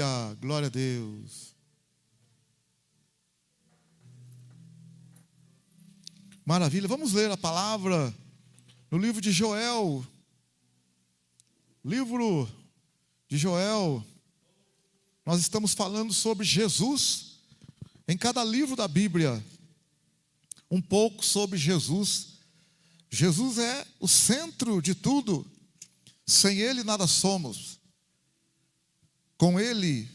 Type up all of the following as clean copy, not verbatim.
Aleluia, glória a Deus. Maravilha, vamos ler a palavra no livro de Joel. Livro de Joel, nós estamos falando sobre Jesus. Em cada livro da Bíblia, um pouco sobre Jesus. Jesus é o centro de tudo. Sem Ele nada somos. Com Ele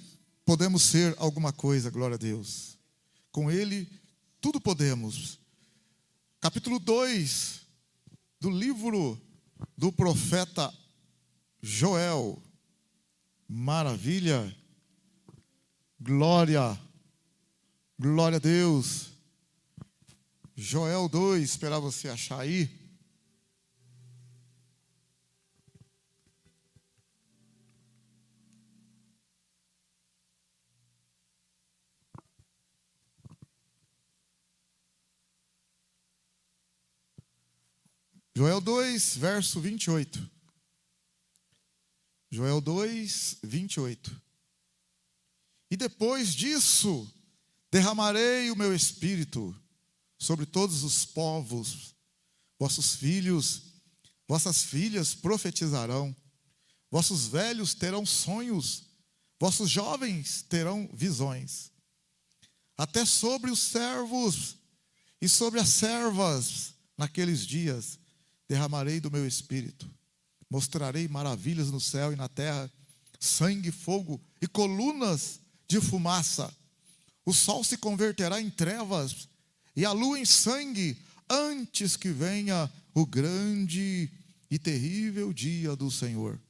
podemos ser alguma coisa, glória a Deus. Com Ele tudo podemos. Capítulo 2 do livro do profeta Joel. Maravilha. Glória. Glória a Deus. Joel 2, esperar você achar aí. Joel 2, verso 28. Joel 2, 28. E depois disso, derramarei o meu espírito sobre todos os povos. Vossos filhos, vossas filhas profetizarão. Vossos velhos terão sonhos. Vossos jovens terão visões. Até sobre os servos e sobre as servas, naqueles dias, derramarei do meu espírito. Mostrarei maravilhas no céu e na terra, sangue, fogo e colunas de fumaça. O sol se converterá em trevas e a lua em sangue, antes que venha o grande e terrível dia do Senhor.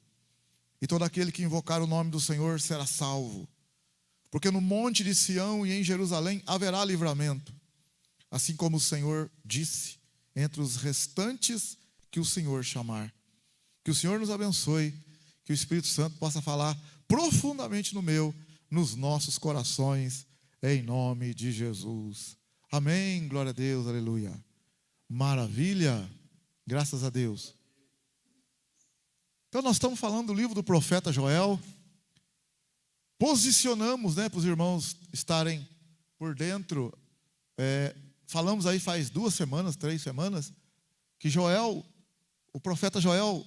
E todo aquele que invocar o nome do Senhor será salvo. Porque no monte de Sião e em Jerusalém haverá livramento. Assim como o Senhor disse, entre os restantes que o Senhor chamar. Que o Senhor nos abençoe, que o Espírito Santo possa falar profundamente nos nossos corações, em nome de Jesus. Amém, glória a Deus, aleluia. Maravilha, graças a Deus. Então nós estamos falando do livro do profeta Joel. Posicionamos, para os irmãos estarem por dentro. Falamos aí faz 2 semanas, 3 semanas, que o profeta Joel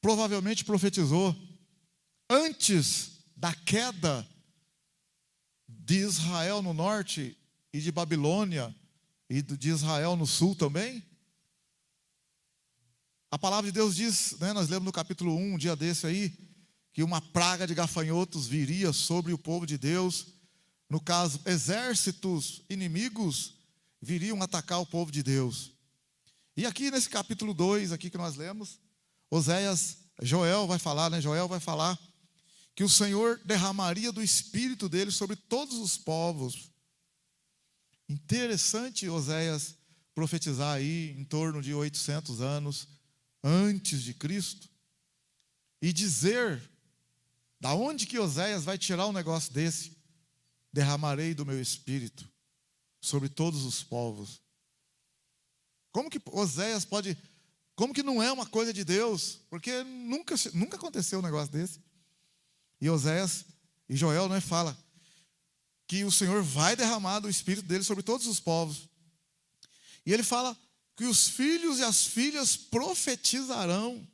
provavelmente profetizou antes da queda de Israel no norte e de Babilônia e de Israel no sul também. A palavra de Deus diz, nós lemos no capítulo 1, um dia desse aí, que uma praga de gafanhotos viria sobre o povo de Deus. No caso, exércitos inimigos viriam atacar o povo de Deus. E aqui nesse capítulo 2, aqui que nós lemos, Joel vai falar que o Senhor derramaria do Espírito dele sobre todos os povos. Interessante Oséias profetizar aí em torno de 800 anos antes de Cristo. E dizer, da onde que Oséias vai tirar um negócio desse? Derramarei do meu Espírito sobre todos os povos. Como que Oséias pode... Como que não é uma coisa de Deus? Porque nunca aconteceu um negócio desse. E Oséias e Joel fala que o Senhor vai derramar do Espírito dele sobre todos os povos. E ele fala que os filhos e as filhas profetizarão.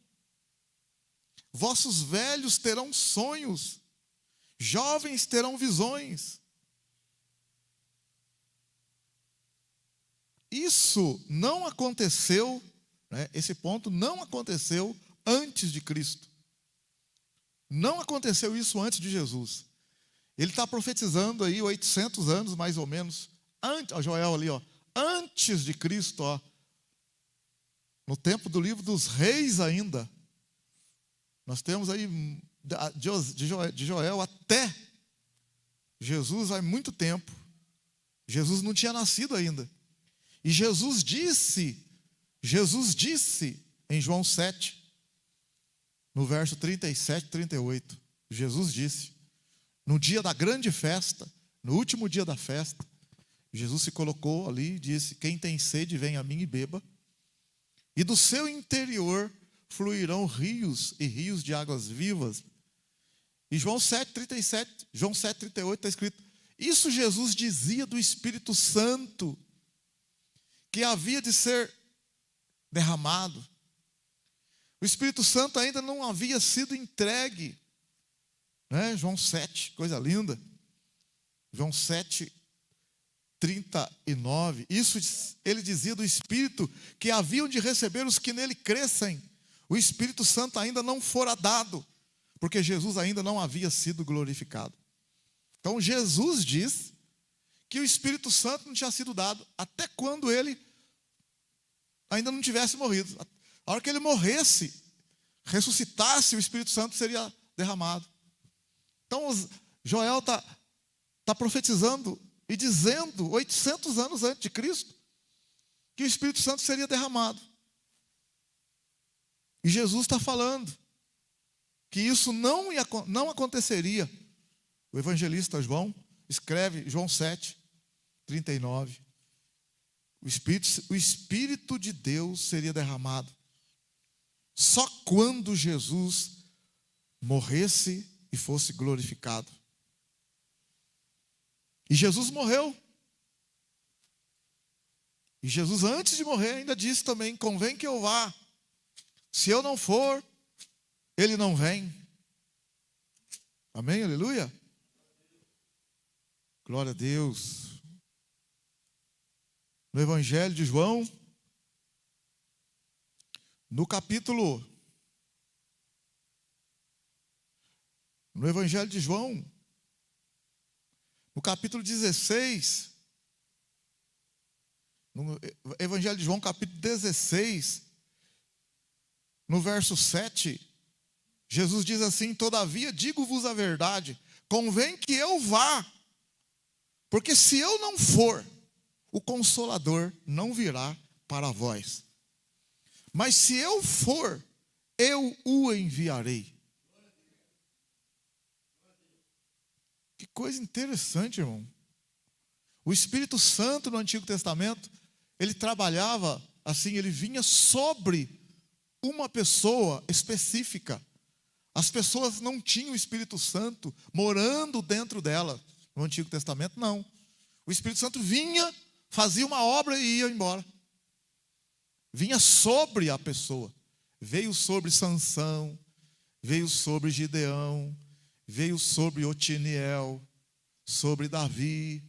Vossos velhos terão sonhos. Jovens terão visões. Isso não aconteceu, esse ponto não aconteceu antes de Cristo. Não aconteceu isso antes de Jesus. Ele está profetizando aí 800 anos mais ou menos, Joel ali, antes de Cristo, no tempo do livro dos reis ainda. Nós temos aí, de Joel até Jesus, há muito tempo. Jesus não tinha nascido ainda. E Jesus disse em João 7, no verso 37 e 38, Jesus disse, no dia da grande festa, no último dia da festa, Jesus se colocou ali e disse, quem tem sede, venha a mim e beba, e do seu interior fluirão rios e rios de águas vivas. E João 7,37, João 7,38 está escrito: isso Jesus dizia do Espírito Santo, que havia de ser derramado. O Espírito Santo ainda não havia sido entregue, né? João 7, coisa linda. João 7,39. Isso ele dizia do Espírito que haviam de receber os que nele crescem. O Espírito Santo ainda não fora dado, porque Jesus ainda não havia sido glorificado. Então Jesus diz que o Espírito Santo não tinha sido dado até quando ele ainda não tivesse morrido. A hora que ele morresse, ressuscitasse, o Espírito Santo seria derramado. Então Joel está profetizando e dizendo, 800 anos antes de Cristo, que o Espírito Santo seria derramado. E Jesus está falando que isso não aconteceria. O evangelista João escreve, João 7,39. O Espírito de Deus seria derramado só quando Jesus morresse e fosse glorificado. E Jesus morreu. E Jesus, antes de morrer, ainda disse também: convém que eu vá. Se eu não for, ele não vem. Amém? Aleluia? Glória a Deus. No Evangelho de João, no Evangelho de João, no capítulo 16, no Evangelho de João, capítulo 16, no verso 7, Jesus diz assim: todavia digo-vos a verdade, convém que eu vá, porque se eu não for, o Consolador não virá para vós. Mas se eu for, eu o enviarei. Que coisa interessante, irmão. O Espírito Santo no Antigo Testamento, ele trabalhava assim, ele vinha sobre uma pessoa específica. As pessoas não tinham o Espírito Santo morando dentro dela. No Antigo Testamento, não. O Espírito Santo vinha, fazia uma obra e ia embora. Vinha sobre a pessoa. Veio sobre Sansão, veio sobre Gideão, veio sobre Otiniel, sobre Davi.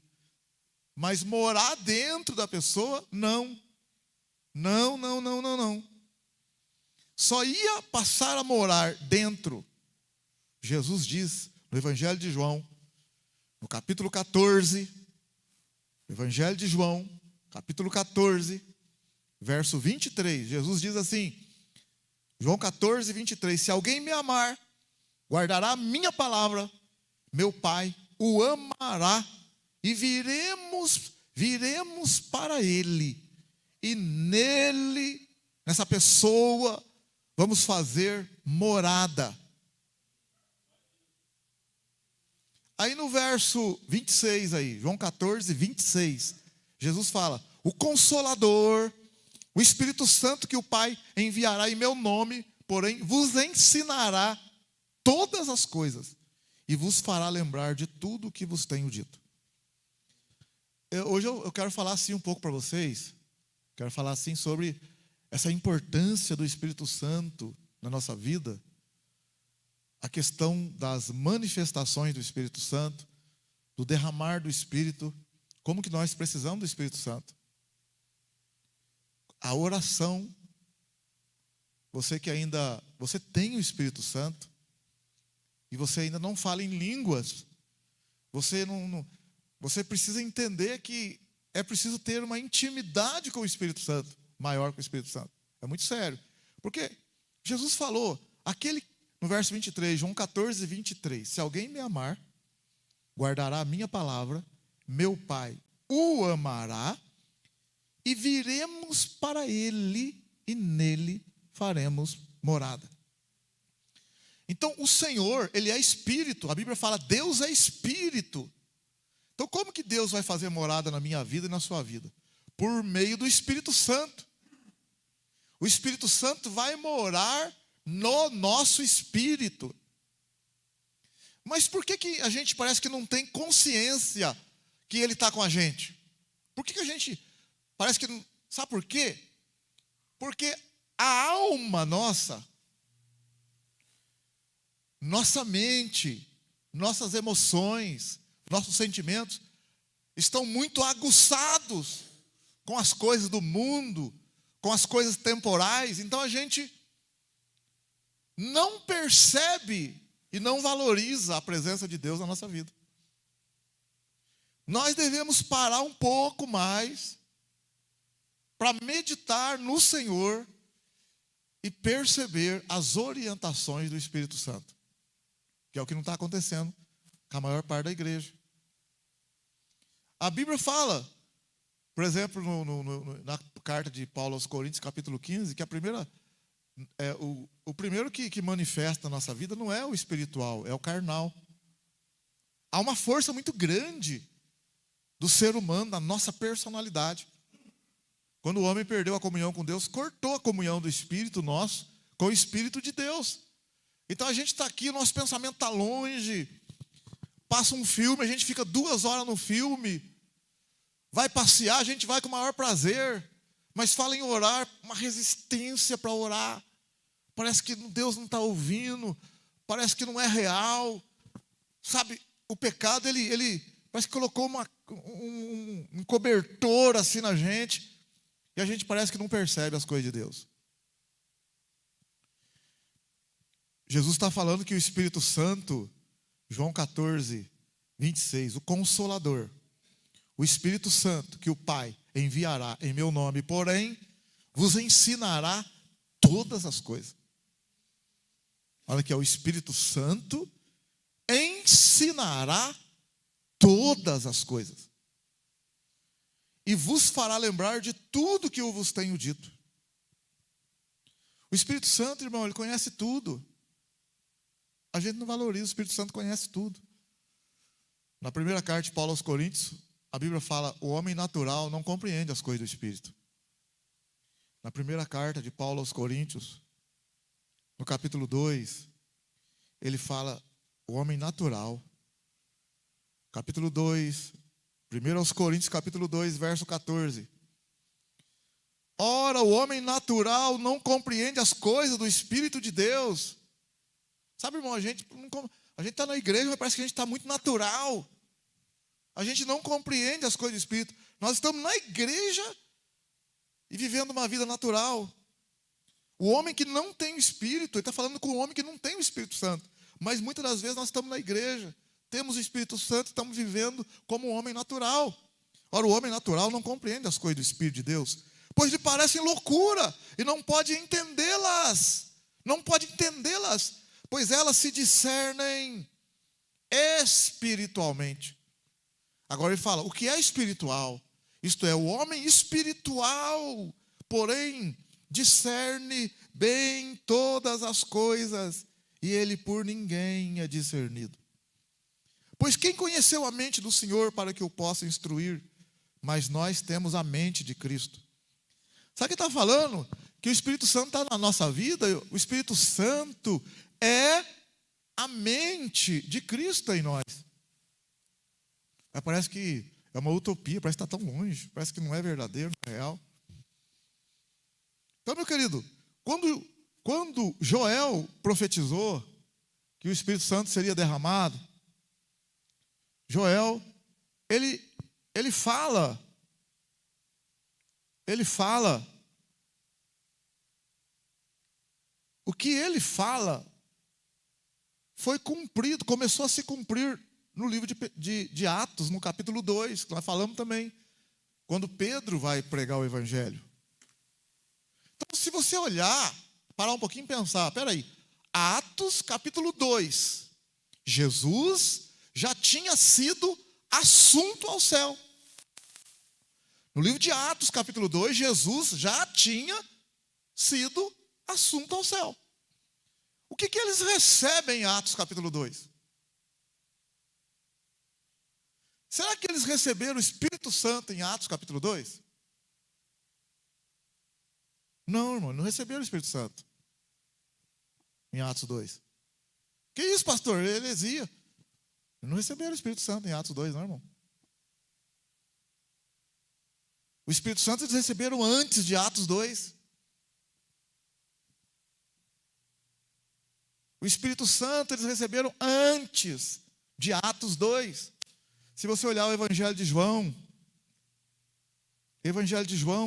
Mas morar dentro da pessoa, não. Não. Só ia passar a morar dentro. Jesus diz no Evangelho de João, no capítulo 14, Evangelho de João, capítulo 14, verso 23, Jesus diz assim, João 14, 23, se alguém me amar, guardará a minha palavra, meu Pai o amará, e viremos para ele, e nele, nessa pessoa, vamos fazer morada. Aí no verso 26 aí, João 14, 26, Jesus fala, o Consolador, o Espírito Santo que o Pai enviará em meu nome, porém vos ensinará todas as coisas e vos fará lembrar de tudo o que vos tenho dito. Hoje eu quero falar assim um pouco para vocês, quero falar assim sobre essa importância do Espírito Santo na nossa vida, a questão das manifestações do Espírito Santo, do derramar do Espírito, como que nós precisamos do Espírito Santo. A oração, você tem o Espírito Santo, e você ainda não fala em línguas, você precisa entender que é preciso ter uma intimidade com o Espírito Santo, maior com o Espírito Santo. É muito sério. Porque Jesus falou, no verso 23, João 14, 23, se alguém me amar, guardará a minha palavra, meu Pai o amará, e viremos para ele, e nele faremos morada. Então, o Senhor, ele é Espírito. A Bíblia fala, Deus é Espírito. Então, como que Deus vai fazer morada na minha vida e na sua vida? Por meio do Espírito Santo. O Espírito Santo vai morar no nosso espírito. Mas por que a gente parece que não tem consciência que Ele está com a gente? Por que a gente parece que não... Sabe por quê? Porque a alma nossa, nossa mente, nossas emoções, nossos sentimentos estão muito aguçados com as coisas do mundo, com as coisas temporais. Então a gente não percebe e não valoriza a presença de Deus na nossa vida. Nós devemos parar um pouco mais para meditar no Senhor e perceber as orientações do Espírito Santo, que é o que não está acontecendo com a maior parte da igreja. A Bíblia fala, por exemplo, na carta de Paulo aos Coríntios, capítulo 15, que o primeiro que manifesta na nossa vida não é o espiritual, é o carnal. Há uma força muito grande do ser humano, da nossa personalidade. Quando o homem perdeu a comunhão com Deus, cortou a comunhão do Espírito nosso com o Espírito de Deus. Então a gente está aqui, nosso pensamento está longe. Passa um filme, a gente fica 2 horas no filme. Vai passear, a gente vai com o maior prazer. Mas fala em orar, uma resistência para orar. Parece que Deus não está ouvindo. Parece que não é real. Sabe, o pecado, ele parece que colocou um cobertor assim na gente. E a gente parece que não percebe as coisas de Deus. Jesus está falando que o Espírito Santo, João 14, 26, o Consolador, o Espírito Santo que o Pai enviará em meu nome, porém, vos ensinará todas as coisas. Olha aqui, o Espírito Santo ensinará todas as coisas. E vos fará lembrar de tudo que eu vos tenho dito. O Espírito Santo, irmão, ele conhece tudo. A gente não valoriza, o Espírito Santo conhece tudo. Na primeira carta de Paulo aos Coríntios, a Bíblia fala, o homem natural não compreende as coisas do Espírito. Na primeira carta de Paulo aos Coríntios, no capítulo 2, ele fala, o homem natural. Capítulo 2, 1 aos Coríntios, capítulo 2, verso 14. Ora, o homem natural não compreende as coisas do Espírito de Deus. Sabe, irmão, a gente está na igreja, mas parece que a gente está muito natural. A gente não compreende as coisas do Espírito. Nós estamos na igreja e vivendo uma vida natural. O homem que não tem o Espírito, ele está falando com o homem que não tem o Espírito Santo. Mas muitas das vezes nós estamos na igreja, temos o Espírito Santo, estamos vivendo como um homem natural. Ora, o homem natural não compreende as coisas do Espírito de Deus, pois lhe parecem loucura e não pode entendê-las. Não pode entendê-las, pois elas se discernem espiritualmente. Agora ele fala, o que é espiritual? Isto é, o homem espiritual, porém, discerne bem todas as coisas, e ele por ninguém é discernido. Pois quem conheceu a mente do Senhor para que o possa instruir? Mas nós temos a mente de Cristo. Sabe o que está falando? Que o Espírito Santo está na nossa vida. O Espírito Santo é a mente de Cristo em nós. Mas parece que é uma utopia, parece que está tão longe, parece que não é verdadeiro, não é real. Então, meu querido, quando Joel profetizou que o Espírito Santo seria derramado, Joel, ele fala, o que ele fala foi cumprido, começou a se cumprir no livro de Atos, no capítulo 2, que nós falamos também, quando Pedro vai pregar o Evangelho. Então, se você olhar, parar um pouquinho e pensar, peraí, Atos capítulo 2, Jesus já tinha sido assunto ao céu. No livro de Atos capítulo 2, Jesus já tinha sido assunto ao céu. O que eles recebem em Atos capítulo 2? Será que eles receberam o Espírito Santo em Atos capítulo 2? Não, irmão, não receberam o Espírito Santo em Atos 2. Que isso, pastor? Heresia. Não receberam o Espírito Santo em Atos 2, não, irmão. O Espírito Santo eles receberam antes de Atos 2. O Espírito Santo eles receberam antes de Atos 2. Se você olhar o Evangelho de João,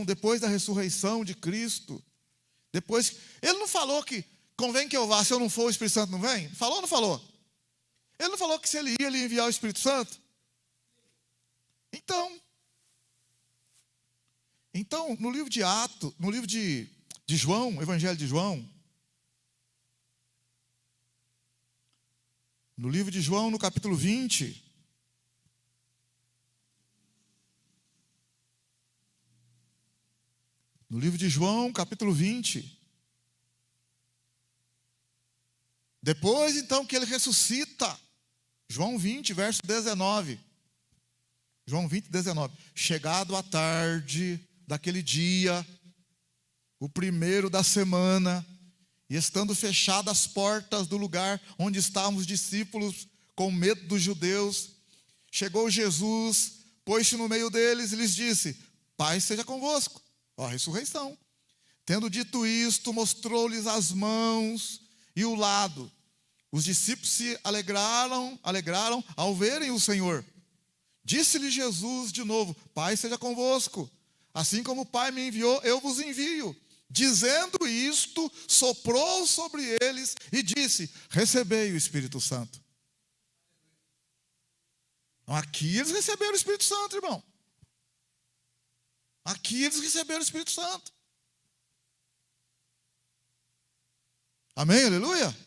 depois da ressurreição de Cristo, depois, ele não falou que convém que eu vá, se eu não for o Espírito Santo não vem? Falou ou não falou? Ele não falou que se ele ia, ele ia enviar o Espírito Santo? Então, no livro de Atos, no livro de João, Evangelho de João, no livro de João, no capítulo 20, no livro de João, capítulo 20, depois então que ele ressuscita, João 20, verso 19, João 20, 19, chegado a tarde daquele dia, o primeiro da semana, e estando fechadas as portas do lugar onde estavam os discípulos, com medo dos judeus, chegou Jesus, pôs-se no meio deles e lhes disse: paz seja convosco. Ó, a ressurreição. Tendo dito isto, mostrou-lhes as mãos e o lado. Os discípulos se alegraram ao verem o Senhor. Disse-lhe Jesus de novo: paz seja convosco. Assim como o Pai me enviou, eu vos envio. Dizendo isto, soprou sobre eles e disse: recebei o Espírito Santo. Aqui eles receberam o Espírito Santo, irmão. Aqui eles receberam o Espírito Santo. Amém? Aleluia?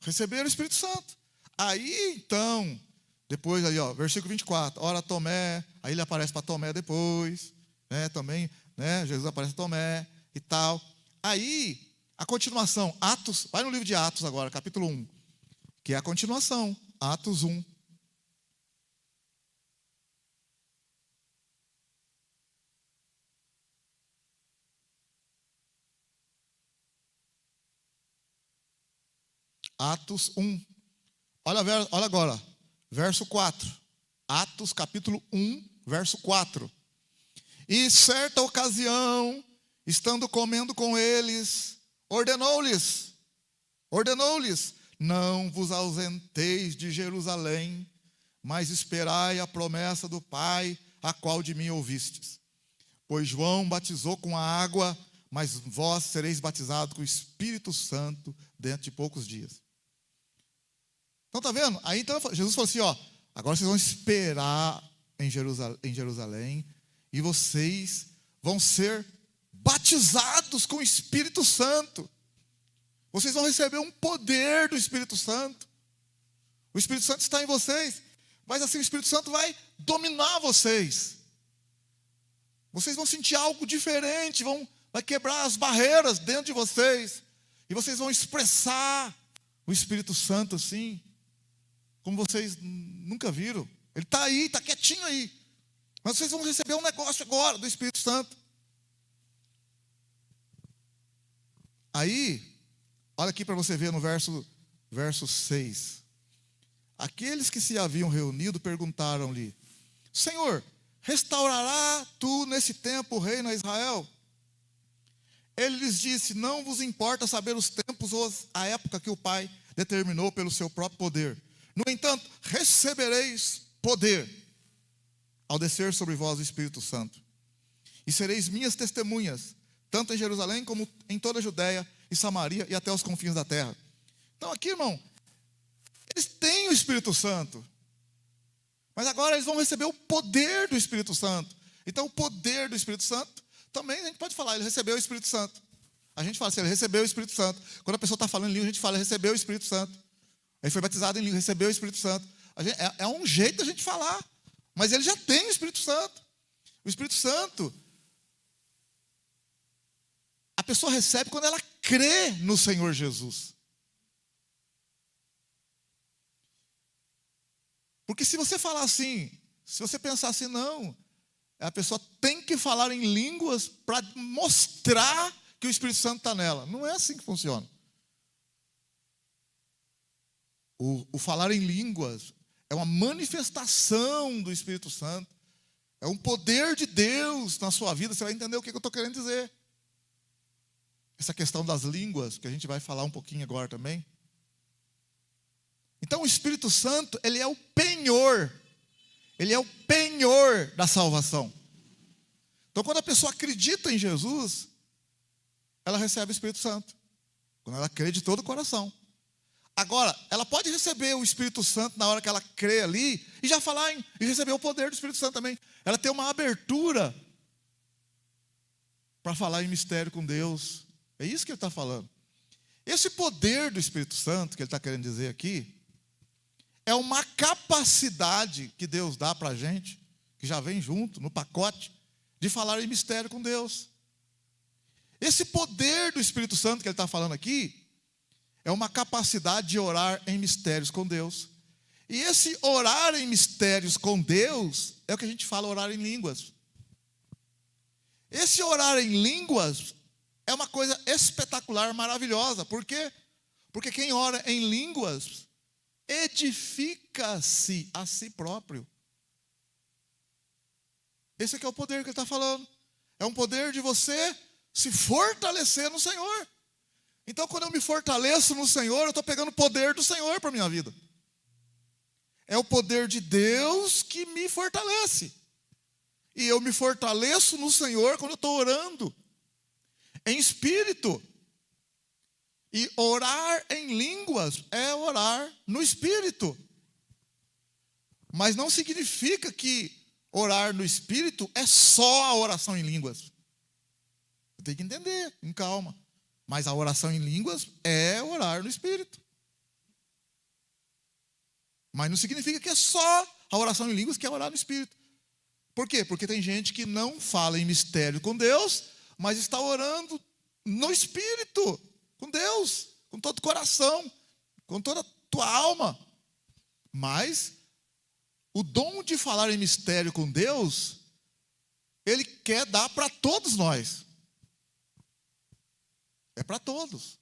Receberam o Espírito Santo. Aí então, depois aí, ó, versículo 24. Ora Tomé, aí ele aparece para Tomé depois, né, também, né, Jesus aparece para Tomé e tal. Aí, a continuação, Atos, vai no livro de Atos agora, capítulo 1, que é a continuação, Atos 1. Atos 1. Olha agora, verso 4. Atos capítulo 1, verso 4. E certa ocasião, estando comendo com eles, ordenou-lhes, não vos ausenteis de Jerusalém, mas esperai a promessa do Pai, a qual de mim ouvistes. Pois João batizou com a água, mas vós sereis batizados com o Espírito Santo dentro de poucos dias. Então, está vendo? Aí então Jesus falou assim, ó, agora vocês vão esperar em Jerusalém e vocês vão ser batizados com o Espírito Santo. Vocês vão receber um poder do Espírito Santo. O Espírito Santo está em vocês, mas assim o Espírito Santo vai dominar vocês. Vocês vão sentir algo diferente, vai quebrar as barreiras dentro de vocês. E vocês vão expressar o Espírito Santo assim, como vocês nunca viram. Ele está aí, está quietinho aí. Mas vocês vão receber um negócio agora do Espírito Santo. Aí, olha aqui para você ver no verso 6. Aqueles que se haviam reunido perguntaram-lhe: Senhor, restaurará tu nesse tempo o reino a Israel? Ele lhes disse: não vos importa saber os tempos ou a época que o Pai determinou pelo seu próprio poder. No entanto, recebereis poder ao descer sobre vós o Espírito Santo. E sereis minhas testemunhas, tanto em Jerusalém como em toda a Judéia e Samaria e até os confins da terra. Então aqui, irmão, eles têm o Espírito Santo, mas agora eles vão receber o poder do Espírito Santo. Então o poder do Espírito Santo, também a gente pode falar, ele recebeu o Espírito Santo. A gente fala assim, ele recebeu o Espírito Santo. Quando a pessoa está falando em língua, a gente fala, ele recebeu o Espírito Santo. Ele foi batizado em língua, recebeu o Espírito Santo. É um jeito da gente falar, mas ele já tem o Espírito Santo. O Espírito Santo, a pessoa recebe quando ela crê no Senhor Jesus. Porque se você falar assim, se você pensar assim, não, a pessoa tem que falar em línguas para mostrar que o Espírito Santo está nela. Não é assim que funciona. O falar em línguas É uma manifestação do Espírito Santo. É um poder de Deus na sua vida. Você vai entender o que eu estou querendo dizer. Essa questão das línguas, que a gente vai falar um pouquinho agora também. Então o Espírito Santo, ele é o penhor. Ele é o penhor da salvação. Então quando a pessoa acredita em Jesus, ela recebe o Espírito Santo. Quando ela crê de todo o coração. Agora, ela pode receber o Espírito Santo na hora que ela crê ali, e já falar e receber o poder do Espírito Santo também. Ela tem uma abertura para falar em mistério com Deus. É isso que ele está falando. Esse poder do Espírito Santo, que ele está querendo dizer aqui, é uma capacidade que Deus dá para a gente, que já vem junto, no pacote, de falar em mistério com Deus. Esse poder do Espírito Santo que ele está falando aqui, é uma capacidade de orar em mistérios com Deus. E esse orar em mistérios com Deus, é o que a gente fala, orar em línguas. Esse orar em línguas é uma coisa espetacular, maravilhosa. Por quê? Porque quem ora em línguas edifica-se a si próprio. Esse aqui é o poder que ele está falando. É um poder de você se fortalecer no Senhor. Então, quando eu me fortaleço no Senhor, eu estou pegando o poder do Senhor para a minha vida. É o poder de Deus que me fortalece. E eu me fortaleço no Senhor quando eu estou orando em espírito. E orar em línguas é orar no espírito. Mas não significa que orar no espírito é só a oração em línguas. Tem que entender, com calma. Mas a oração em línguas é orar no espírito. Mas não significa que é só a oração em línguas que é orar no espírito. Por quê? Porque tem gente que não fala em mistério com Deus, mas está orando no espírito, com Deus, com todo o coração, com toda a tua alma. Mas o dom de falar em mistério com Deus, Ele quer dar para todos nós. É para todos.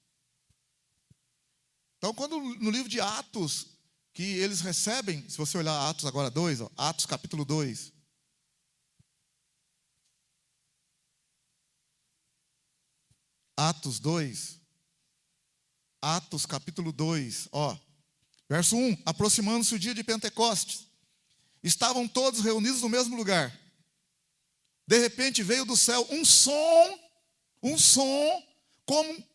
Então, quando no livro de Atos, que eles recebem, se você olhar Atos agora 2, ó, Atos capítulo 2. Atos 2. Atos capítulo 2, ó. Verso 1, aproximando-se o dia de Pentecostes. Estavam todos reunidos no mesmo lugar. De repente veio do céu um som,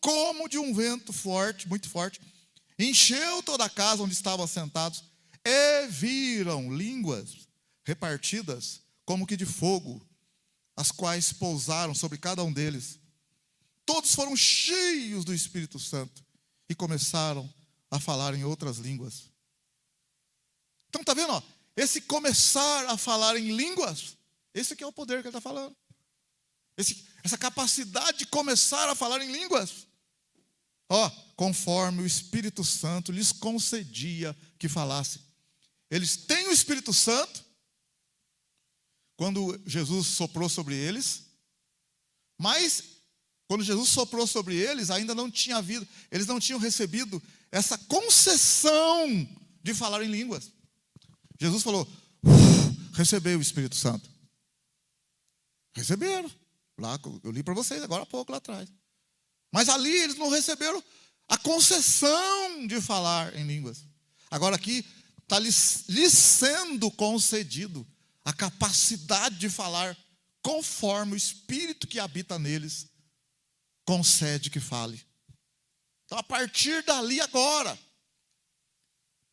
como de um vento forte, muito forte, encheu toda a casa onde estavam assentados, e viram línguas repartidas como que de fogo, as quais pousaram sobre cada um deles. Todos foram cheios do Espírito Santo e começaram a falar em outras línguas. Então está vendo? Ó, esse começar a falar em línguas, esse aqui é o poder que ele está falando. Essa capacidade de começar a falar em línguas. Ó, conforme o Espírito Santo lhes concedia que falassem. Eles têm o Espírito Santo, quando Jesus soprou sobre eles, mas quando Jesus soprou sobre eles, ainda não tinha havido, eles não tinham recebido essa concessão de falar em línguas. Jesus falou, recebeu o Espírito Santo. Receberam. Lá, eu li para vocês agora há pouco lá atrás. Mas ali eles não receberam a concessão de falar em línguas. Agora aqui está lhes sendo concedido a capacidade de falar conforme o Espírito que habita neles concede que fale. Então a partir dali agora,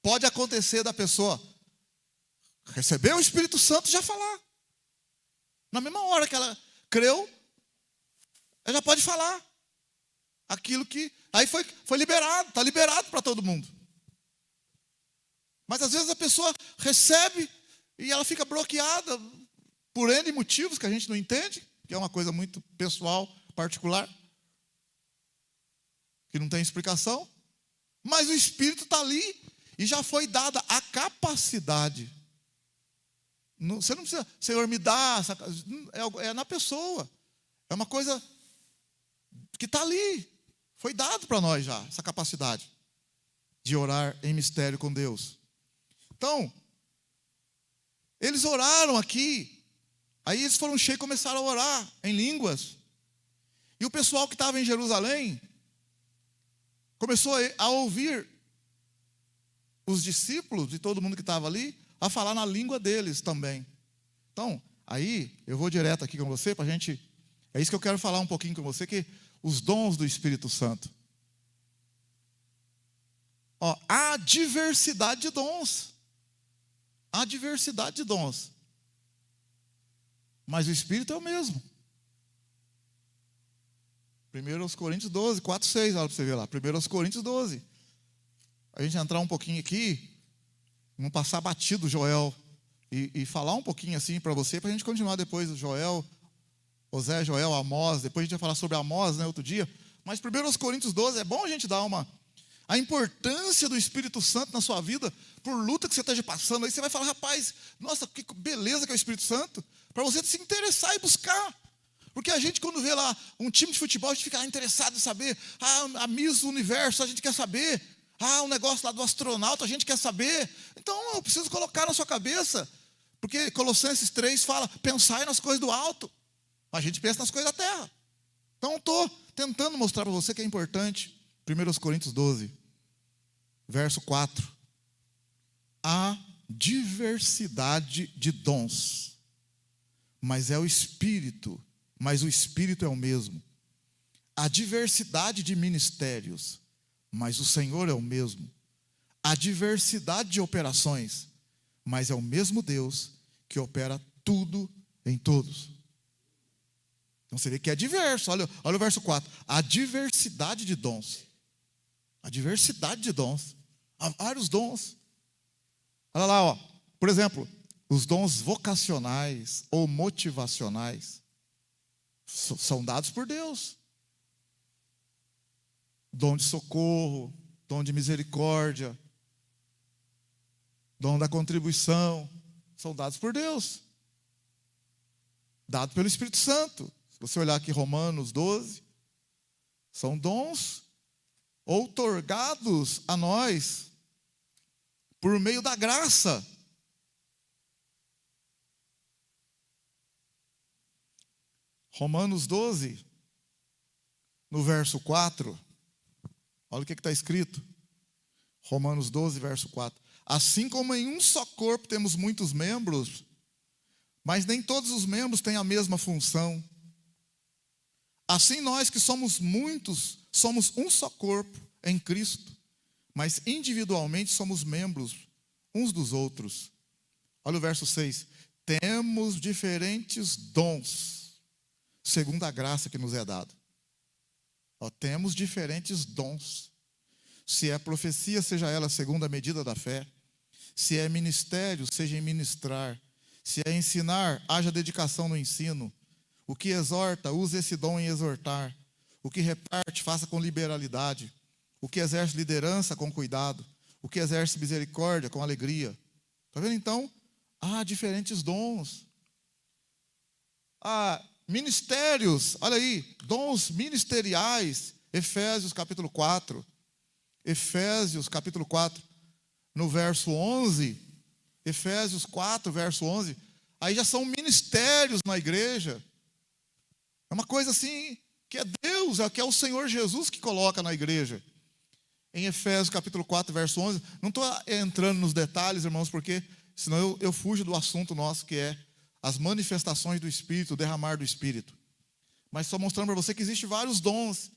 pode acontecer da pessoa receber o Espírito Santo e já falar. Na mesma hora que ela creu, ela já pode falar aquilo que... Aí foi liberado, está liberado para todo mundo. Mas às vezes a pessoa recebe e ela fica bloqueada por N motivos que a gente não entende, que é uma coisa muito pessoal, particular, que não tem explicação. Mas o Espírito está ali e já foi dada a capacidade. Você não precisa, Senhor, me dá, é na pessoa. É uma coisa que está ali. Foi dado para nós já, essa capacidade de orar em mistério com Deus. Então, Eles oraram aqui. Aí eles foram cheios e começaram a orar em línguas. E o pessoal que estava em Jerusalém começou a ouvir os discípulos e todo mundo que estava ali a falar na língua deles também. Então, aí eu vou direto aqui com você para a gente. É isso que eu quero falar um pouquinho com você, que os dons do Espírito Santo. Ó, há diversidade de dons. Há diversidade de dons. Mas o Espírito é o mesmo. 1 Coríntios 12, 4, 6, olha para você ver lá. 1 Coríntios 12. A gente entrar um pouquinho aqui, não passar batido, Joel, e falar um pouquinho assim para você, para a gente continuar depois o Joel, Osé, Joel, Amós, depois a gente vai falar sobre Amós, né, outro dia. Mas 1 Coríntios 12, é bom a gente dar a importância do Espírito Santo na sua vida, por luta que você esteja passando, aí você vai falar, rapaz, nossa, que beleza que é o Espírito Santo, para você se interessar e buscar. Porque a gente, quando vê lá um time de futebol, a gente fica interessado em saber, a Miss Universo, a gente quer saber, o negócio lá do astronauta, a gente quer saber. Então, eu preciso colocar na sua cabeça, porque Colossenses 3 fala, pensai nas coisas do alto. A gente pensa nas coisas da terra. Então, estou tentando mostrar para você que é importante. 1 Coríntios 12, verso 4. Há diversidade de dons, mas o Espírito é o mesmo. Há diversidade de ministérios, mas o Senhor é o mesmo. Há diversidade de operações, mas é o mesmo Deus que opera tudo em todos. Então você vê que é diverso. Olha o verso 4. Há diversidade de dons. Há diversidade de dons. Há vários dons. Olha lá, ó. Por exemplo, os dons vocacionais ou motivacionais são dados por Deus. Dom de socorro, dom de misericórdia, dom da contribuição, são dados por Deus. Dado pelo Espírito Santo. Se você olhar aqui Romanos 12, são dons outorgados a nós por meio da graça. Romanos 12, no verso 4, olha o que está escrito. Romanos 12, verso 4. Assim como em um só corpo temos muitos membros, mas nem todos os membros têm a mesma função. Assim nós que somos muitos, somos um só corpo em Cristo, mas individualmente somos membros uns dos outros. Olha o verso 6. Temos diferentes dons, segundo a graça que nos é dada. Temos diferentes dons. Se é profecia, seja ela segundo a medida da fé. Se é ministério, seja em ministrar. Se é ensinar, haja dedicação no ensino. O que exorta, use esse dom em exortar. O que reparte, faça com liberalidade. O que exerce liderança, com cuidado. O que exerce misericórdia, com alegria. Está vendo então? Há diferentes dons. Há ministérios, olha aí, dons ministeriais. Efésios capítulo 4. Efésios capítulo 4, no verso 11. Efésios 4, verso 11. Aí já são ministérios na igreja. É uma coisa assim, que é Deus, que é o Senhor Jesus que coloca na igreja. Em Efésios capítulo 4, verso 11. Não estou entrando nos detalhes, irmãos, porque senão eu fujo do assunto nosso, que é as manifestações do Espírito, o derramar do Espírito. Mas só mostrando para você que existem vários dons.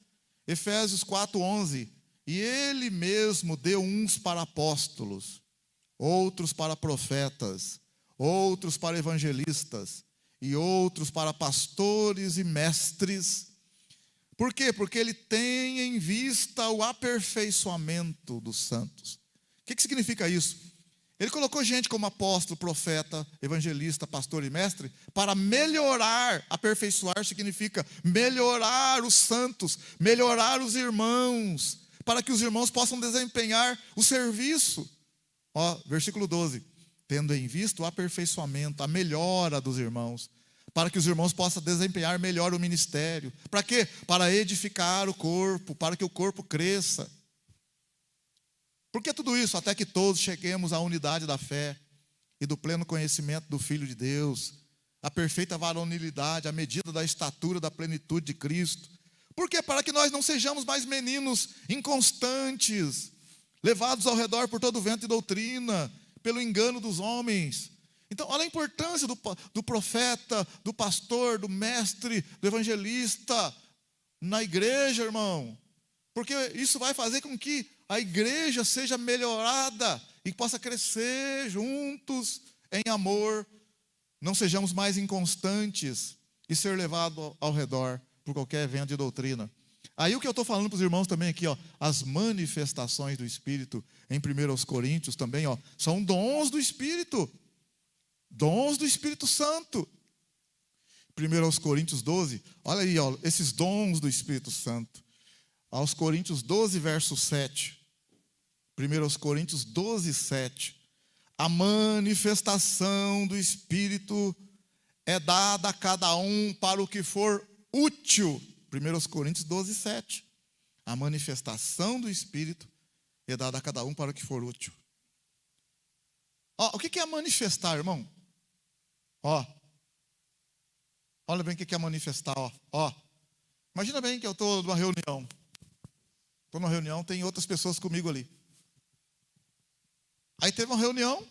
Efésios 4, 11. E Ele mesmo deu uns para apóstolos, outros para profetas, outros para evangelistas, e outros para pastores e mestres. Por quê? Porque Ele tem em vista o aperfeiçoamento dos santos. O que significa isso? Ele colocou gente como apóstolo, profeta, evangelista, pastor e mestre para melhorar. Aperfeiçoar significa melhorar os santos, melhorar os irmãos, para que os irmãos possam desempenhar o serviço. Versículo 12. Tendo em vista o aperfeiçoamento, a melhora dos irmãos, para que os irmãos possam desempenhar melhor o ministério. Para quê? Para edificar o corpo, para que o corpo cresça. Por que tudo isso? Até que todos cheguemos à unidade da fé e do pleno conhecimento do Filho de Deus, a perfeita varonilidade, a medida da estatura da plenitude de Cristo. Por quê? Para que nós não sejamos mais meninos inconstantes, levados ao redor por todo vento de doutrina, pelo engano dos homens. Então, olha a importância do profeta, do pastor, do mestre, do evangelista na igreja, irmão. Porque isso vai fazer com que a igreja seja melhorada e possa crescer juntos em amor. Não sejamos mais inconstantes e ser levados ao redor por qualquer vento de doutrina. Aí o que eu estou falando para os irmãos também aqui, ó, as manifestações do Espírito, em 1 Coríntios também, ó, são dons do Espírito. Dons do Espírito Santo. 1 Coríntios 12, olha aí, ó, esses dons do Espírito Santo. Aos Coríntios 12, verso 7. 1 Coríntios 12, 7. A manifestação do Espírito é dada a cada um para o que for útil. 1 Coríntios 12, 7. A manifestação do Espírito é dada a cada um para o que for útil. Ó, o que é manifestar, irmão? Ó, olha bem o que é manifestar, ó. Imagina bem que eu estou numa reunião. Estou numa reunião, tem outras pessoas comigo ali. Aí teve uma reunião,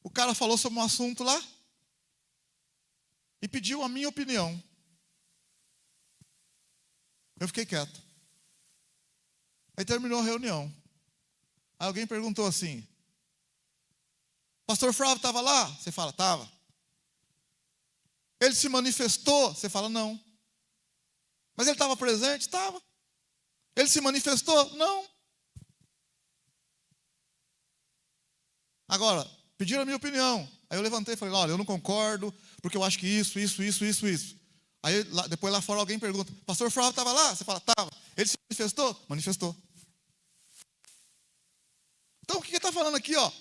o cara falou sobre um assunto lá e pediu a minha opinião. Eu fiquei quieto. Aí terminou a reunião. Aí alguém perguntou assim: Pastor Flávio estava lá? Você fala, estava. Ele se manifestou? Você fala, não. Mas ele estava presente? Estava. Ele se manifestou? Não. Agora, pediram a minha opinião. Aí eu levantei e falei, olha, eu não concordo, porque eu acho que isso. Aí depois lá fora alguém pergunta, Pastor Flávio estava lá? Você fala, estava. Ele se manifestou? Manifestou. Então o que ele está falando aqui, ó?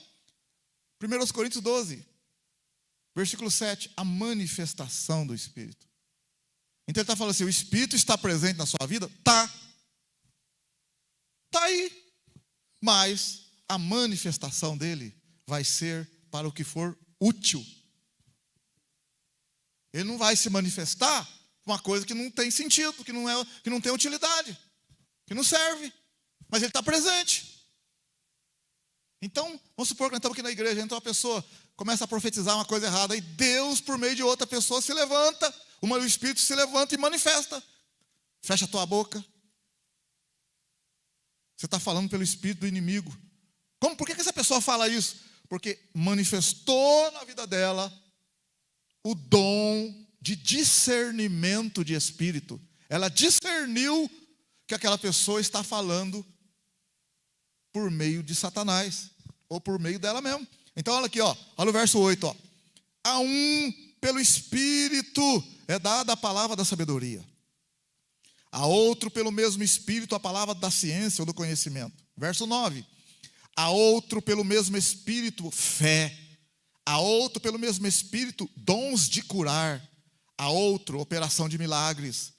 1 Coríntios 12, versículo 7, a manifestação do Espírito. Então ele está falando assim, o Espírito está presente na sua vida? Está. Está aí. Mas a manifestação dele vai ser para o que for útil. Ele não vai se manifestar uma coisa que não tem sentido, que não tem utilidade, que não serve. Mas ele está presente. Então, vamos supor que nós estamos aqui na igreja, entra uma pessoa, começa a profetizar uma coisa errada, e Deus, por meio de outra pessoa, se levanta, o Espírito se levanta e manifesta. Fecha a tua boca. Você está falando pelo Espírito do inimigo. Como? Por que essa pessoa fala isso? Porque manifestou na vida dela o dom de discernimento de Espírito. Ela discerniu que aquela pessoa está falando por meio de Satanás, ou por meio dela mesmo. Então olha aqui, ó, olha o verso 8, ó. A um pelo Espírito é dada a palavra da sabedoria, a outro pelo mesmo Espírito a palavra da ciência ou do conhecimento. Verso 9, a outro pelo mesmo Espírito fé, a outro pelo mesmo Espírito dons de curar, a outro operação de milagres,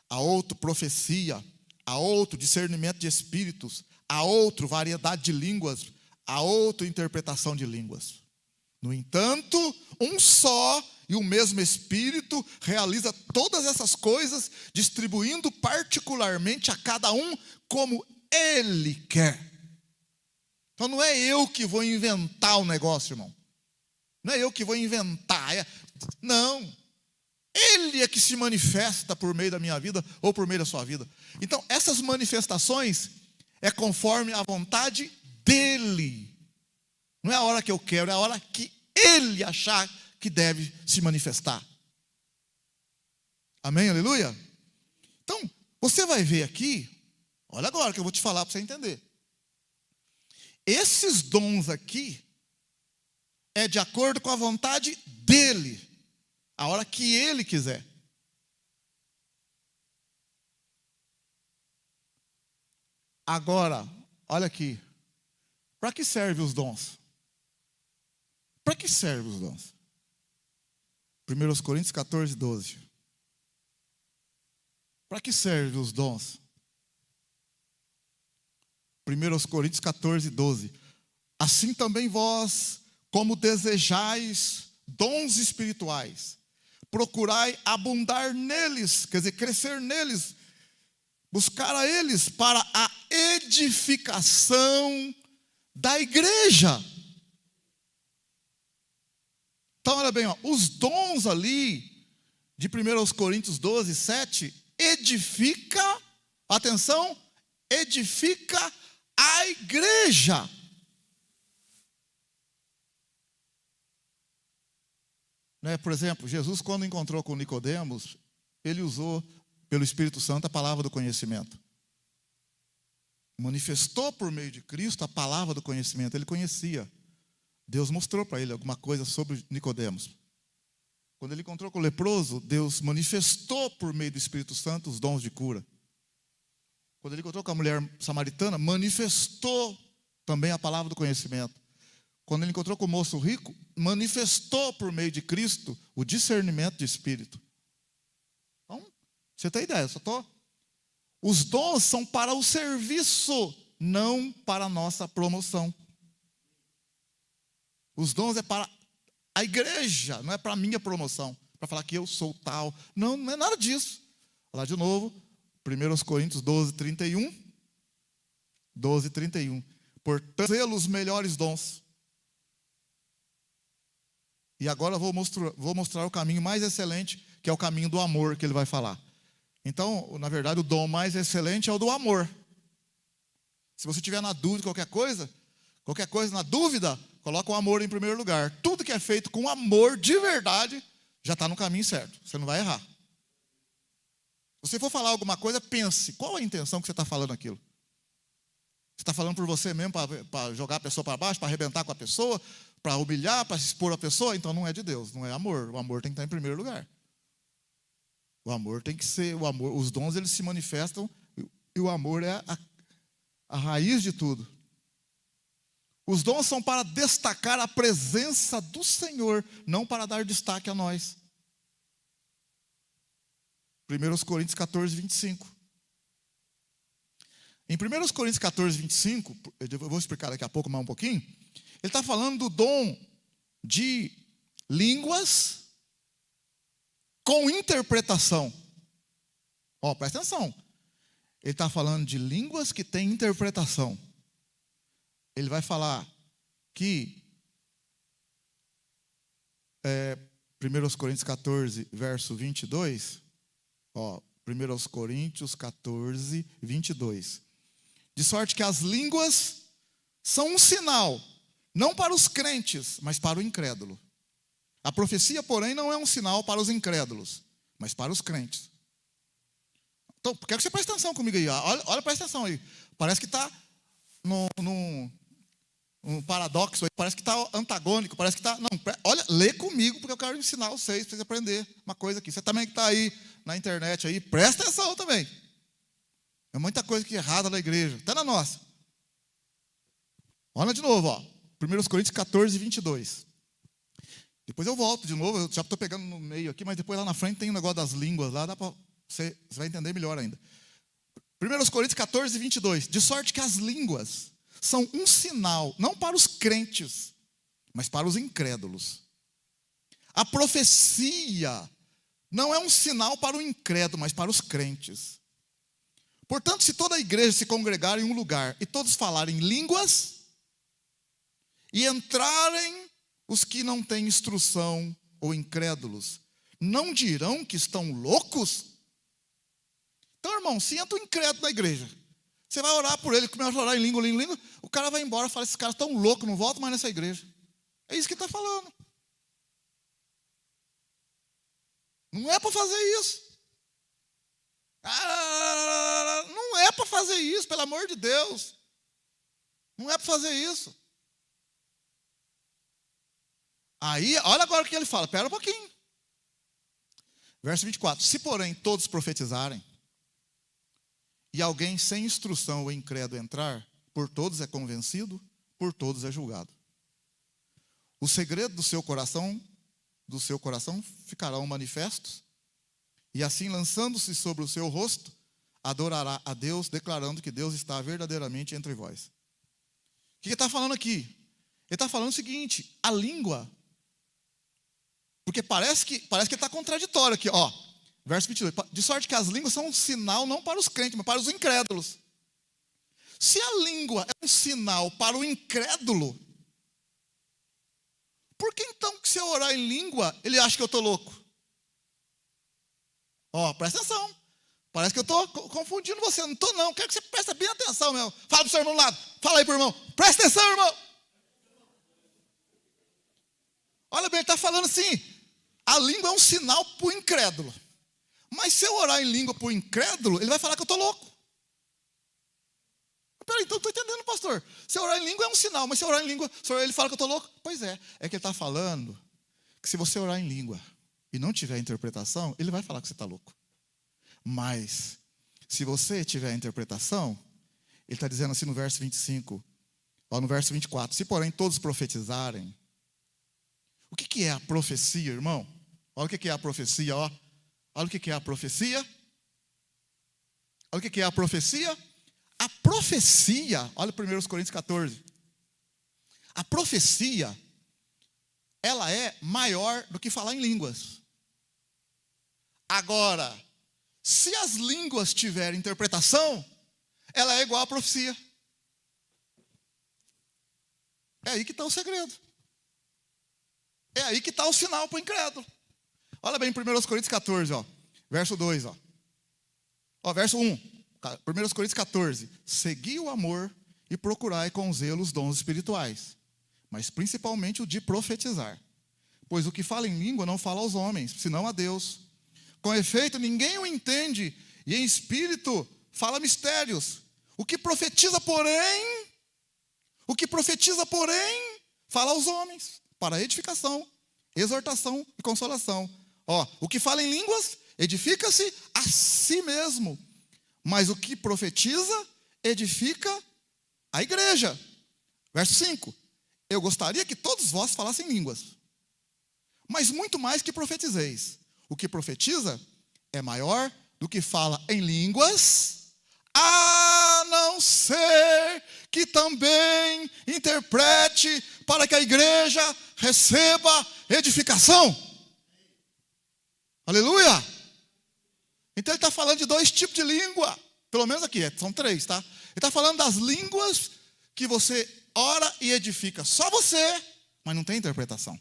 a outro profecia, a outro discernimento de espíritos, a outro variedade de línguas, a outro interpretação de línguas. No entanto, um só e o mesmo Espírito realiza todas essas coisas, distribuindo particularmente a cada um como Ele quer. Então não é eu que vou inventar o negócio, irmão. Não é eu que vou inventar. Não. Ele é que se manifesta por meio da minha vida ou por meio da sua vida. Então essas manifestações é conforme a vontade dele. Não é a hora que eu quero, é a hora que ele achar que deve se manifestar. Amém? Aleluia? Então, você vai ver aqui, olha agora que eu vou te falar para você entender. Esses dons aqui é de acordo com a vontade dele, a hora que ele quiser. Agora, olha aqui. Para que servem os dons? Para que servem os dons? 1 Coríntios 14, 12. Para que servem os dons? 1 Coríntios 14, 12. Assim também vós, como desejais dons espirituais, procurai abundar neles, quer dizer, crescer neles, buscar a eles para a edificação da igreja. Então, olha bem, ó, os dons ali, de 1 Coríntios 12, 7, edifica, atenção, edifica a igreja. Né? Por exemplo, Jesus, quando encontrou com Nicodemos, ele usou, pelo Espírito Santo, a palavra do conhecimento. Manifestou por meio de Cristo a palavra do conhecimento. Ele conhecia. Deus mostrou para ele alguma coisa sobre Nicodemos. Quando ele encontrou com o leproso, Deus manifestou por meio do Espírito Santo os dons de cura. Quando ele encontrou com a mulher samaritana, manifestou também a palavra do conhecimento. Quando ele encontrou com o moço rico, manifestou por meio de Cristo o discernimento de espírito. Então, você tem ideia, os dons são para o serviço, não para a nossa promoção. Os dons é para a igreja, não é para a minha promoção, para falar que eu sou tal. Não, não é nada disso. Vou lá de novo, 1 Coríntios 12, 31. 12, 31. Portanto, os melhores dons. E agora eu vou mostrar o caminho mais excelente, que é o caminho do amor, que ele vai falar. Então, na verdade, o dom mais excelente é o do amor. Se você tiver na dúvida de qualquer coisa na dúvida, coloca o amor em primeiro lugar. Tudo que é feito com amor de verdade, já está no caminho certo. Você não vai errar. Se você for falar alguma coisa, pense, qual é a intenção que você está falando aquilo? Você está falando por você mesmo, para jogar a pessoa para baixo, para arrebentar com a pessoa, para humilhar, para expor a pessoa? Então não é de Deus, não é amor. O amor tem que estar em primeiro lugar. O amor tem que ser, o amor, os dons eles se manifestam, e o amor é a raiz de tudo. Os dons são para destacar a presença do Senhor, não para dar destaque a nós. 1 Coríntios 14, 25. Em 1 Coríntios 14, 25, eu vou explicar daqui a pouco mais um pouquinho, ele está falando do dom de línguas com interpretação. Ó, presta atenção. Ele está falando de línguas que têm interpretação. Ele vai falar que 1 Coríntios 14, verso 22, ó, 1 Coríntios 14, 22. De sorte que as línguas são um sinal, não para os crentes, mas para o incrédulo. A profecia, porém, não é um sinal para os incrédulos, mas para os crentes. Então, quero que você preste atenção comigo aí. Olha, presta atenção aí. Parece que está um paradoxo aí, parece que está antagônico, parece que está... Não, olha, lê comigo, porque eu quero ensinar vocês, para vocês aprenderem uma coisa aqui. Você também que está aí na internet aí, presta atenção também. É muita coisa que é errada na igreja, até na nossa. Olha de novo, ó. 1 Coríntios 14, 22. Depois eu volto de novo, eu já estou pegando no meio aqui, mas depois lá na frente tem um negócio das línguas, lá dá para você vai entender melhor ainda. 1 Coríntios 14, 22. De sorte que as línguas são um sinal, não para os crentes, mas para os incrédulos. A profecia não é um sinal para o incrédulo, mas para os crentes. Portanto, se toda a igreja se congregar em um lugar e todos falarem línguas, e entrarem os que não têm instrução ou incrédulos, não dirão que estão loucos? Então, irmão, se entra um incrédulo na igreja, você vai orar por ele, começa a orar em língua, o cara vai embora e fala, esses caras estão loucos, não voltam mais nessa igreja. É isso que ele está falando. Não é para fazer isso. Não é para fazer isso, pelo amor de Deus. Não é para fazer isso. Aí, olha agora o que ele fala, espera um pouquinho. Verso 24. Se, porém, todos profetizarem, e alguém sem instrução ou incrédulo entrar, por todos é convencido, por todos é julgado. O segredo do seu coração ficarão manifestos, e assim, lançando-se sobre o seu rosto, adorará a Deus, declarando que Deus está verdadeiramente entre vós. O que ele está falando aqui? Ele está falando o seguinte, a língua, porque parece que ele está contraditório aqui, ó. Verso 22, de sorte que as línguas são um sinal não para os crentes, mas para os incrédulos. Se a língua é um sinal para o incrédulo, por que então que se eu orar em língua, ele acha que eu estou louco? Ó, presta atenção. Parece que eu estou confundindo você. Não estou não, quero que você preste bem atenção, meu. Fala para o seu irmão do lado. Fala aí para o irmão. Presta atenção, irmão. Olha bem, ele está falando assim, a língua é um sinal para o incrédulo. Mas se eu orar em língua para o incrédulo, ele vai falar que eu estou louco. Peraí, então eu estou entendendo, pastor. Se eu orar em língua é um sinal, mas se eu orar em língua, ele fala que eu estou louco? Pois é que ele está falando que se você orar em língua e não tiver interpretação, ele vai falar que você está louco. Mas, se você tiver a interpretação, ele está dizendo assim no verso 25, ó, no verso 24, se porém todos profetizarem, o que é a profecia, irmão? Olha o que é a profecia, ó. Olha o que é a profecia. Olha o que é a profecia. A profecia, olha 1 Coríntios 14. A profecia, ela é maior do que falar em línguas. Agora, se as línguas tiverem interpretação, ela é igual à profecia. É aí que está o segredo. É aí que está o sinal para o incrédulo. Olha bem, 1 Coríntios 14, ó, verso 2, ó. Ó, verso 1, 1 Coríntios 14. Segui o amor e procurai com zelo os dons espirituais, mas principalmente o de profetizar. Pois o que fala em língua não fala aos homens, senão a Deus. Com efeito, ninguém o entende, e em espírito fala mistérios. O que profetiza, porém, fala aos homens, para edificação, exortação e consolação. Ó, o que fala em línguas, edifica-se a si mesmo. Mas o que profetiza, edifica a igreja. Verso 5. Eu gostaria que todos vós falassem línguas, mas muito mais que profetizeis. O que profetiza é maior do que fala em línguas, a não ser que também interprete para que a igreja receba edificação. Aleluia! Então ele está falando de 2 tipos de língua. Pelo menos aqui, são 3, tá? Ele está falando das línguas que você ora e edifica só você, mas não tem interpretação.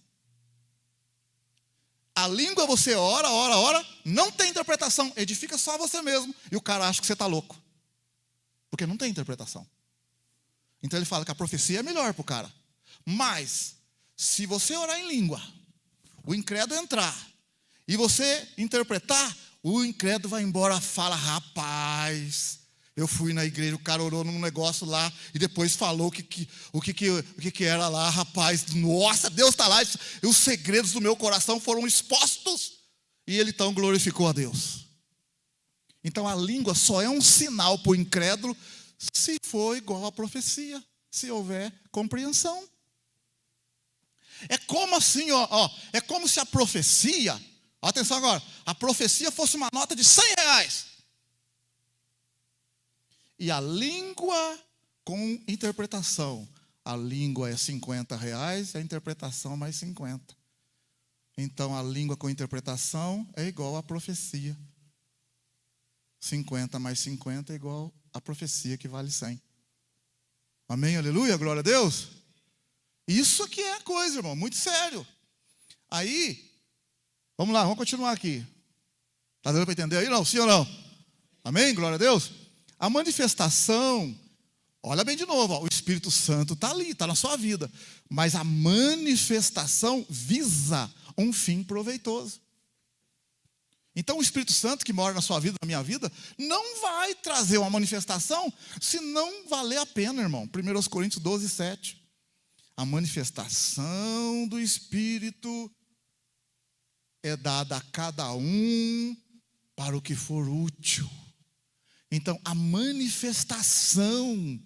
A língua você ora, não tem interpretação, edifica só você mesmo. E o cara acha que você está louco, porque não tem interpretação. Então ele fala que a profecia é melhor para o cara. Mas, se você orar em língua, o incrédulo entrar, e você interpretar, o incrédulo vai embora, fala, rapaz, eu fui na igreja, o cara orou num negócio lá, e depois falou o que era lá, rapaz, nossa, Deus está lá, e os segredos do meu coração foram expostos, e ele então glorificou a Deus. Então a língua só é um sinal para o incrédulo, se for igual à profecia, se houver compreensão. É como assim, ó, é como se a profecia, atenção agora, a profecia fosse uma nota de R$100. E a língua com interpretação. A língua é R$50, a interpretação mais 50. Então a língua com interpretação é igual à profecia. 50 mais 50 é igual à profecia, que vale 100. Amém, aleluia, glória a Deus. Isso aqui é a coisa, irmão, muito sério. Aí, vamos lá, vamos continuar aqui. Está dando para entender aí, não? Sim ou não? Amém, glória a Deus. A manifestação, olha bem de novo, ó, o Espírito Santo está ali, está na sua vida. Mas a manifestação visa um fim proveitoso. Então o Espírito Santo que mora na sua vida, na minha vida, não vai trazer uma manifestação se não valer a pena, irmão. 1 Coríntios 12, 7. A manifestação do Espírito é dada a cada um para o que for útil. Então, a manifestação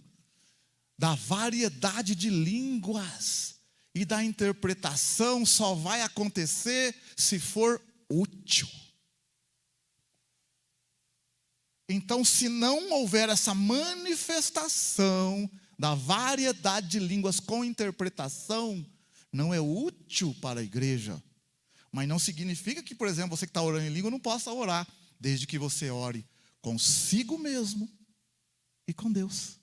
da variedade de línguas e da interpretação só vai acontecer se for útil. Então, se não houver essa manifestação da variedade de línguas com interpretação não é útil para a igreja. Mas não significa que, por exemplo, você que está orando em língua não possa orar, desde que você ore consigo mesmo e com Deus.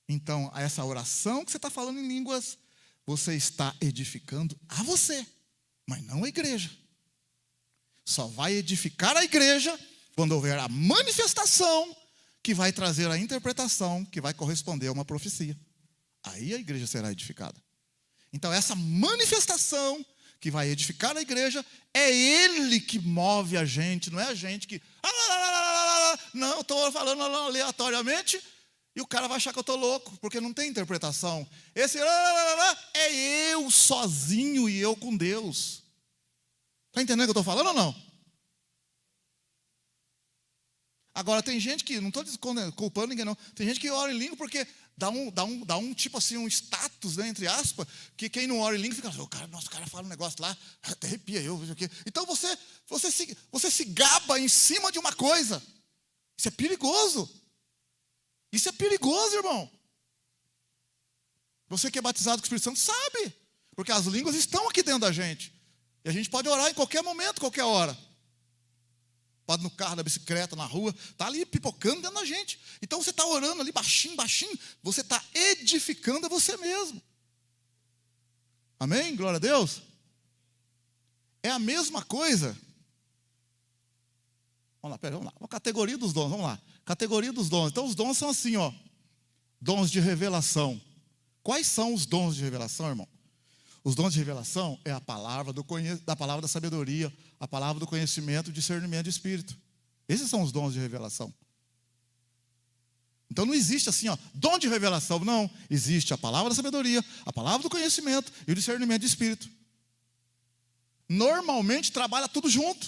Então, essa oração que você está falando em línguas, você está edificando a você, mas não a igreja. Só vai edificar a igreja quando houver a manifestação que vai trazer a interpretação que vai corresponder a uma profecia. Aí a igreja será edificada. Então essa manifestação que vai edificar a igreja, é Ele que move a gente, não é a gente que... Não, eu estou falando aleatoriamente e o cara vai achar que eu estou louco, porque não tem interpretação. Esse é eu sozinho e eu com Deus. Está entendendo o que eu estou falando ou não? Agora tem gente que, não estou culpando ninguém não, tem gente que ora em língua porque dá um tipo assim, um status, né, entre aspas, que quem não ora em língua fica, o cara fala um negócio lá, até arrepia eu, não sei o quê. Então você se gaba em cima de uma coisa. Isso é perigoso. Isso é perigoso, irmão. Você que é batizado com o Espírito Santo sabe, porque as línguas estão aqui dentro da gente. E a gente pode orar em qualquer momento, qualquer hora. Pode no carro, na bicicleta, na rua, está ali pipocando dentro da gente. Então você está orando ali baixinho, baixinho, você está edificando a você mesmo. Amém? Glória a Deus. É a mesma coisa. Vamos lá. Uma categoria dos dons, vamos lá. Categoria dos dons. Então os dons são assim, ó. Dons de revelação. Quais são os dons de revelação, irmão? Os dons de revelação é a palavra da palavra da sabedoria, a palavra do conhecimento e discernimento de espírito. Esses são os dons de revelação. Então não existe assim, ó, dom de revelação, não. Existe a palavra da sabedoria, a palavra do conhecimento e o discernimento de espírito. Normalmente trabalha tudo junto.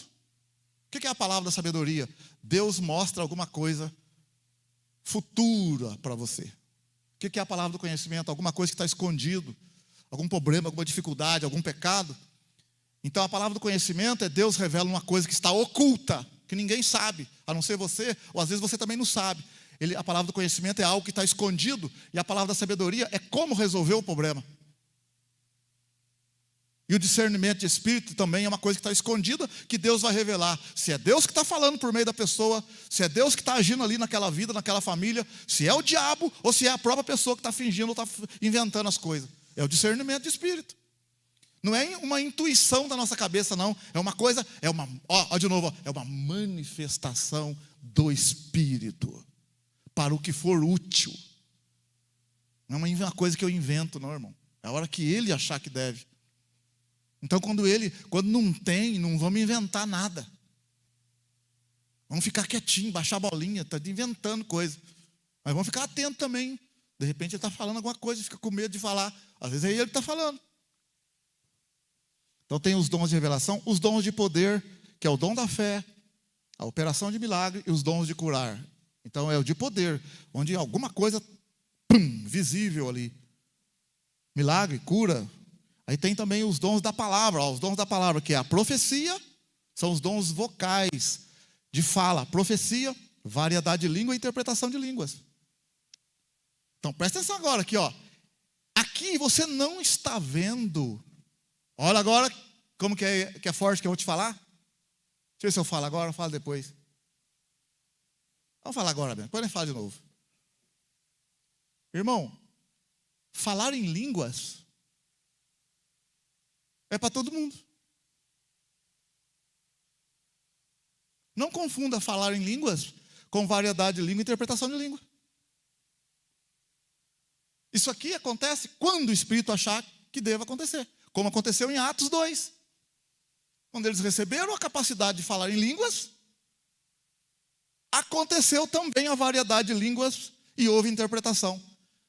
O que é a palavra da sabedoria? Deus mostra alguma coisa futura para você. O que é a palavra do conhecimento? Alguma coisa que está escondido. Algum problema, alguma dificuldade, algum pecado. Então a palavra do conhecimento é Deus revela uma coisa que está oculta, que ninguém sabe, a não ser você, ou às vezes você também não sabe. A palavra do conhecimento é algo que está escondido, e a palavra da sabedoria é como resolver o problema. E o discernimento de espírito também é uma coisa que está escondida, que Deus vai revelar. Se é Deus que está falando por meio da pessoa, se é Deus que está agindo ali naquela vida, naquela família, se é o diabo, ou se é a própria pessoa que está fingindo, ou está inventando as coisas. É o discernimento de espírito. Não é uma intuição da nossa cabeça, não. É uma coisa, é uma manifestação do Espírito para o que for útil. Não é uma coisa que eu invento, não, irmão. É a hora que Ele achar que deve. Então, quando não tem, não vamos inventar nada. Vamos ficar quietinho, baixar a bolinha, está inventando coisa. Mas vamos ficar atentos também. De repente ele está falando alguma coisa, fica com medo de falar. Às vezes é ele que está falando. Então tem os dons de revelação, os dons de poder, que é o dom da fé, a operação de milagre e os dons de curar. Então é o de poder, onde alguma coisa visível ali. Milagre, cura. Aí tem também os dons da palavra, os dons da palavra, que é a profecia, são os dons vocais de fala. Profecia, variedade de língua e interpretação de línguas. Então presta atenção agora aqui, ó. Aqui você não está vendo. Olha agora como que é forte que eu vou te falar. Deixa eu ver se eu falo agora ou falo depois. Vamos falar agora, Ben. Depois nem fala de novo. Irmão, falar em línguas é para todo mundo. Não confunda falar em línguas com variedade de língua e interpretação de língua. Isso aqui acontece quando o Espírito achar que deva acontecer. Como aconteceu em Atos 2. Quando eles receberam a capacidade de falar em línguas, aconteceu também a variedade de línguas e houve interpretação.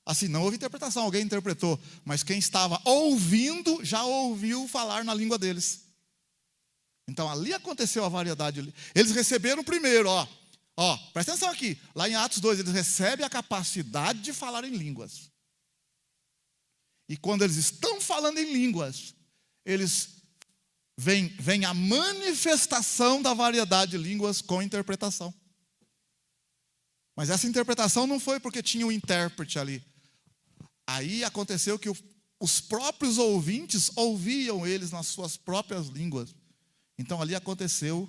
Assim, não houve interpretação, alguém interpretou, mas quem estava ouvindo já ouviu falar na língua deles. Então ali aconteceu a variedade. Eles receberam primeiro, presta atenção aqui. Lá em Atos 2, eles recebem a capacidade de falar em línguas. E quando eles estão falando em línguas, eles vem a manifestação da variedade de línguas com interpretação. Mas essa interpretação não foi porque tinha um intérprete ali. Aí aconteceu que os próprios ouvintes ouviam eles nas suas próprias línguas. Então ali aconteceu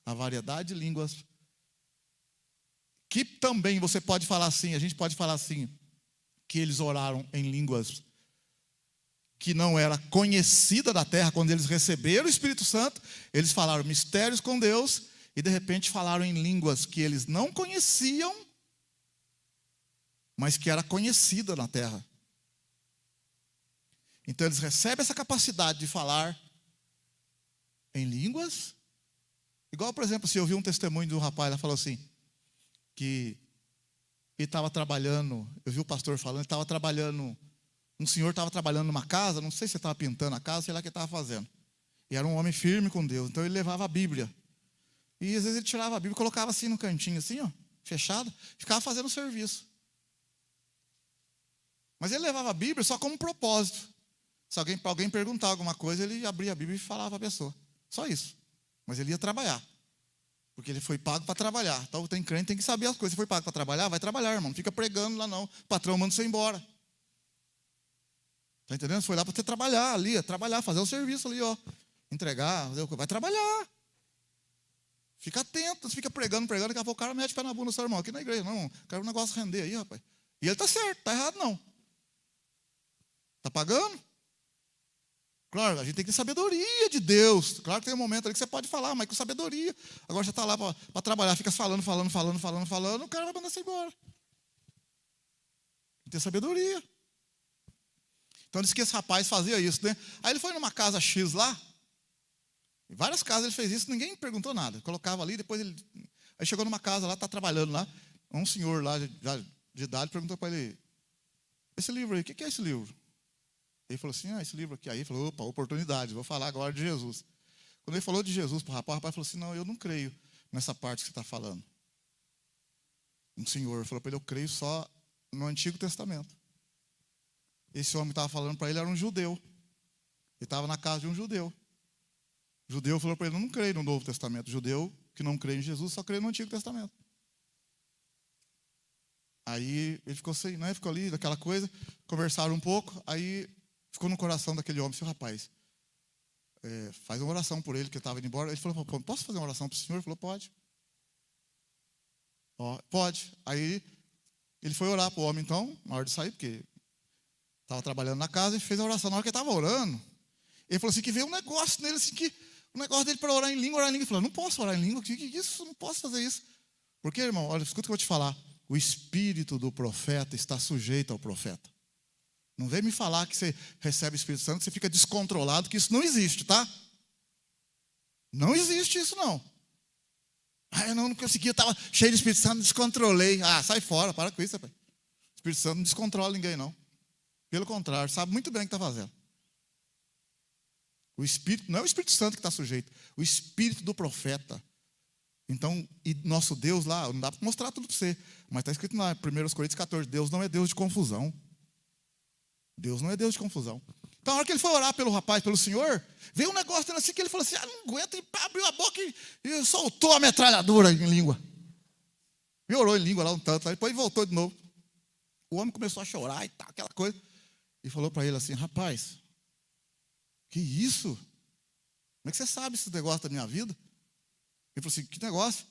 a variedade de línguas. Que também você pode falar assim, a gente pode falar assim, que eles oraram em línguas que não era conhecida da terra. Quando eles receberam o Espírito Santo, eles falaram mistérios com Deus e de repente falaram em línguas que eles não conheciam, mas que era conhecida na terra. Então eles recebem essa capacidade de falar em línguas. Igual, por exemplo, se eu vi um testemunho de um rapaz, ele falou assim, que ele estava trabalhando, eu vi o pastor falando, ele estava trabalhando, um senhor estava trabalhando numa casa, não sei se ele estava pintando a casa, sei lá o que ele estava fazendo. E era um homem firme com Deus, então ele levava a Bíblia. E às vezes ele tirava a Bíblia, colocava assim no cantinho, assim, ó, fechado, ficava fazendo o serviço. Mas ele levava a Bíblia só como propósito. Se alguém perguntar alguma coisa, ele abria a Bíblia e falava para a pessoa. Só isso. Mas ele ia trabalhar. Porque ele foi pago para trabalhar. Então tem crente, tem que saber as coisas. Se foi pago para trabalhar, vai trabalhar, irmão. Não fica pregando lá não. O patrão manda você embora. Está entendendo? Foi lá para você trabalhar ali, trabalhar, fazer o serviço ali, ó. Entregar, vai trabalhar. Fica atento, você fica pregando, daqui a pouco o cara mete o pé na bunda do seu irmão. Aqui na igreja, não, quero um negócio render aí, rapaz. E ele está certo, está errado não. Está pagando? Claro, a gente tem que ter sabedoria de Deus. Claro que tem um momento ali que você pode falar, mas com sabedoria. Agora você está lá para trabalhar, fica falando, o cara vai mandar você embora. Tem que ter sabedoria. Então disse que esse rapaz fazia isso, né? Aí ele foi numa casa X lá, em várias casas ele fez isso, ninguém perguntou nada. Colocava ali, depois ele... Aí chegou numa casa lá, está trabalhando lá, um senhor lá de idade perguntou para ele, esse livro aí, o que é esse livro? Ele falou assim, esse livro aqui. Aí ele falou, opa, oportunidade, vou falar agora de Jesus. Quando ele falou de Jesus para o rapaz falou assim, não, eu não creio nessa parte que você está falando. Um senhor falou para ele, eu creio só no Antigo Testamento. Esse homem que estava falando para ele era um judeu. Ele estava na casa de um judeu. O judeu falou para ele, eu não creio no Novo Testamento. O judeu que não crê em Jesus só crê no Antigo Testamento. Aí ele ficou assim, né? Ficou ali, daquela coisa, conversaram um pouco, aí ficou no coração daquele homem, seu rapaz, faz uma oração por ele, que ele estava indo embora. Ele falou, posso fazer uma oração para o senhor? Ele falou, pode. Ó, pode. Aí ele foi orar para o homem, então, na hora de sair, porque estava trabalhando na casa, e fez a oração. Na hora que ele estava orando, ele falou assim, que veio um negócio nele, assim, que um negócio dele para orar em língua. Ele falou, não posso orar em língua, que isso? Não posso fazer isso. Porque, irmão, olha, escuta o que eu vou te falar. O espírito do profeta está sujeito ao profeta. Não vem me falar que você recebe o Espírito Santo, que você fica descontrolado, que isso não existe, tá? Não existe isso, não. Eu não consegui, eu estava cheio de Espírito Santo, descontrolei. Sai fora, para com isso, rapaz. O Espírito Santo não descontrola ninguém, não. Pelo contrário, sabe muito bem o que está fazendo. O Espírito, não é o Espírito Santo que está sujeito, o Espírito do profeta. Então, e nosso Deus lá, não dá para mostrar tudo para você, mas está escrito na 1 Coríntios 14, Deus não é Deus de confusão. Deus não é Deus de confusão. Então, na hora que ele foi orar pelo rapaz, pelo senhor, veio um negócio assim que ele falou assim, não aguenta, e abriu a boca e soltou a metralhadora em língua. E orou em língua lá um tanto, depois voltou de novo. O homem começou a chorar e tal, aquela coisa. E falou para ele assim, rapaz, que isso? Como é que você sabe esse negócio da minha vida? Ele falou assim, que negócio?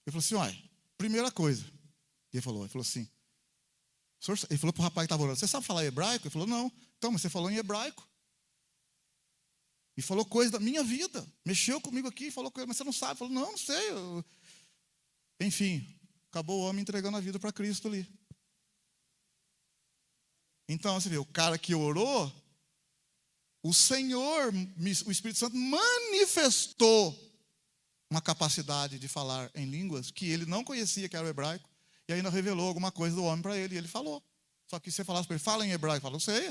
Ele falou assim, olha, primeira coisa. Ele falou assim, ele falou para o rapaz que estava orando, você sabe falar hebraico? Ele falou, não. Então, mas você falou em hebraico. E falou coisa da minha vida. Mexeu comigo aqui, falou coisa, mas você não sabe. Ele falou, não sei. Enfim, acabou o homem entregando a vida para Cristo ali. Então, você vê, o cara que orou, o Senhor, o Espírito Santo manifestou uma capacidade de falar em línguas que ele não conhecia, que era o hebraico, e ainda revelou alguma coisa do homem para ele, e ele falou. Só que se você falasse para ele, fala em hebraico, ele falou, não sei.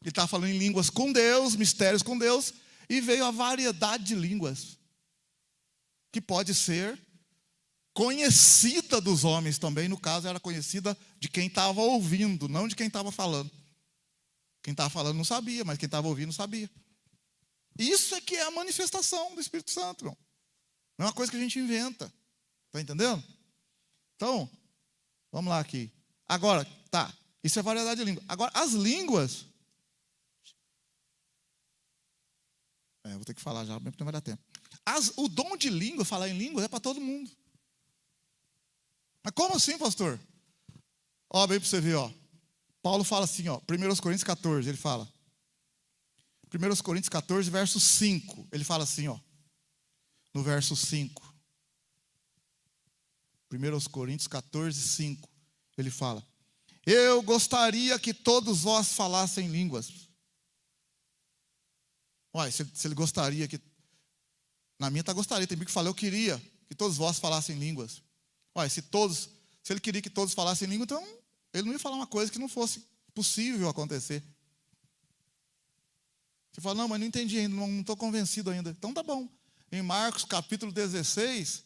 Ele estava falando em línguas com Deus, mistérios com Deus, e veio a variedade de línguas, que pode ser conhecida dos homens também, no caso era conhecida de quem estava ouvindo, não de quem estava falando. Quem estava falando não sabia, mas quem estava ouvindo sabia. Isso é que é a manifestação do Espírito Santo, irmão. Não é uma coisa que a gente inventa. Está entendendo? Então, vamos lá aqui. Agora, tá, isso é variedade de língua. Agora, as línguas... vou ter que falar já, porque não vai dar tempo. O dom de língua, falar em línguas, é para todo mundo. Mas como assim, pastor? Ó, bem para você ver, ó. Paulo fala assim, ó, 1 Coríntios 14, ele fala. 1 Coríntios 14, verso 5, ele fala assim, ó. No verso 5. 1 Coríntios 14, 5, ele fala: eu gostaria que todos vós falassem línguas. Uai, se ele gostaria que... Na minha gostaria, tem que falar, eu queria que todos vós falassem línguas. Uai, se ele queria que todos falassem língua, então ele não ia falar uma coisa que não fosse possível acontecer. Você fala, não, mas não entendi ainda, não estou convencido ainda. Então tá bom. Em Marcos capítulo 16,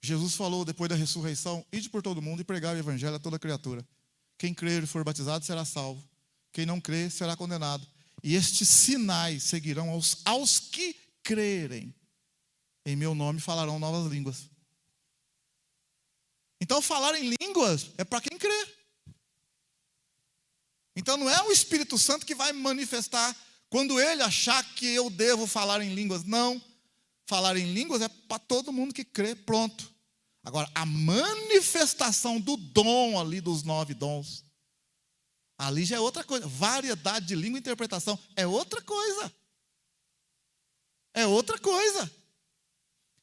Jesus falou, depois da ressurreição: ide por todo mundo e pregai o evangelho a toda criatura. Quem crer e for batizado será salvo. Quem não crer será condenado. E estes sinais seguirão aos que crerem. Em meu nome falarão novas línguas. Então, falar em línguas é para quem crê. Então, não é o Espírito Santo que vai manifestar quando ele achar que eu devo falar em línguas. Não. Falar em línguas é para todo mundo que crê, pronto. Agora, a manifestação do dom ali, dos 9 dons, ali já é outra coisa. Variedade de língua e interpretação é outra coisa. É outra coisa.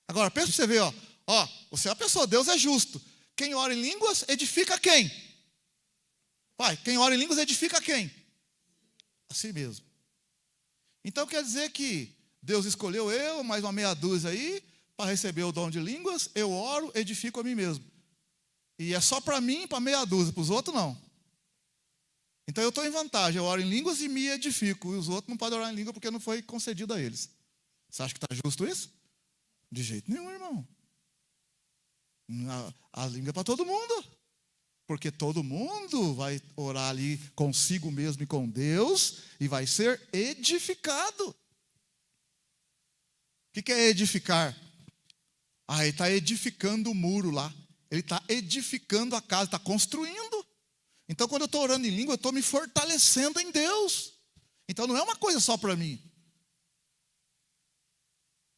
Agora, pensa para você ver, ó, você é uma pessoa, Deus é justo. Quem ora em línguas edifica quem? Pai, quem ora em línguas edifica quem? A si mesmo. Então quer dizer que Deus escolheu eu, mais uma meia dúzia aí, para receber o dom de línguas. Eu oro, edifico a mim mesmo. E é só para mim, para meia dúzia, para os outros não. Então eu estou em vantagem, eu oro em línguas e me edifico. E os outros não podem orar em língua porque não foi concedido a eles. Você acha que está justo isso? De jeito nenhum, irmão. A língua é para todo mundo. Porque todo mundo vai orar ali consigo mesmo e com Deus e vai ser edificado. O que é edificar? Ele está edificando o muro lá. Ele está edificando a casa, está construindo. Então, quando eu estou orando em língua, eu estou me fortalecendo em Deus. Então, não é uma coisa só para mim.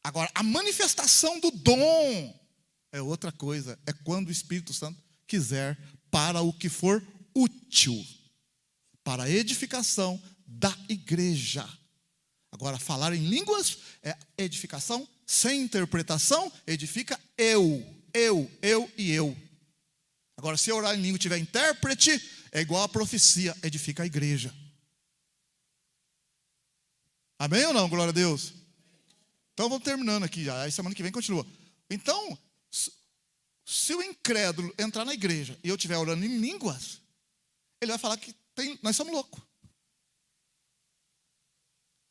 Agora, a manifestação do dom é outra coisa. É quando o Espírito Santo quiser, para o que for útil, para a edificação da igreja. Agora, falar em línguas é edificação sem interpretação, edifica eu e eu. Agora, se eu orar em língua e tiver intérprete, é igual a profecia, edifica a igreja. Amém ou não? Glória a Deus. Então, vamos terminando aqui já. Aí semana que vem continua. Então, se o incrédulo entrar na igreja e eu estiver orando em línguas, ele vai falar que nós somos loucos.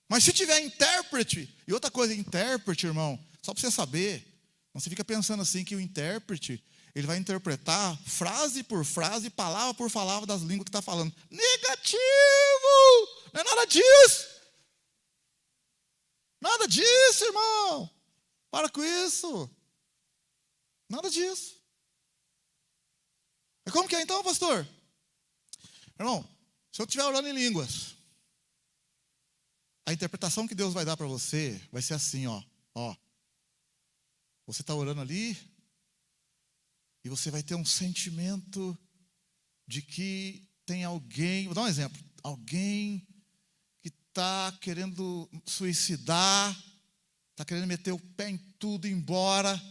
Mas se tiver intérprete, e outra coisa, intérprete, irmão, só para você saber, não você fica pensando assim que o intérprete, ele vai interpretar frase por frase, palavra por palavra das línguas que está falando. Negativo! Não é nada disso! Nada disso, irmão! Para com isso! Nada disso. E como que é então, pastor? Irmão, se eu estiver orando em línguas, a interpretação que Deus vai dar para você vai ser assim, ó. Você está orando ali e você vai ter um sentimento de que tem alguém, vou dar um exemplo, alguém que está querendo suicidar, está querendo meter o pé em tudo e ir embora.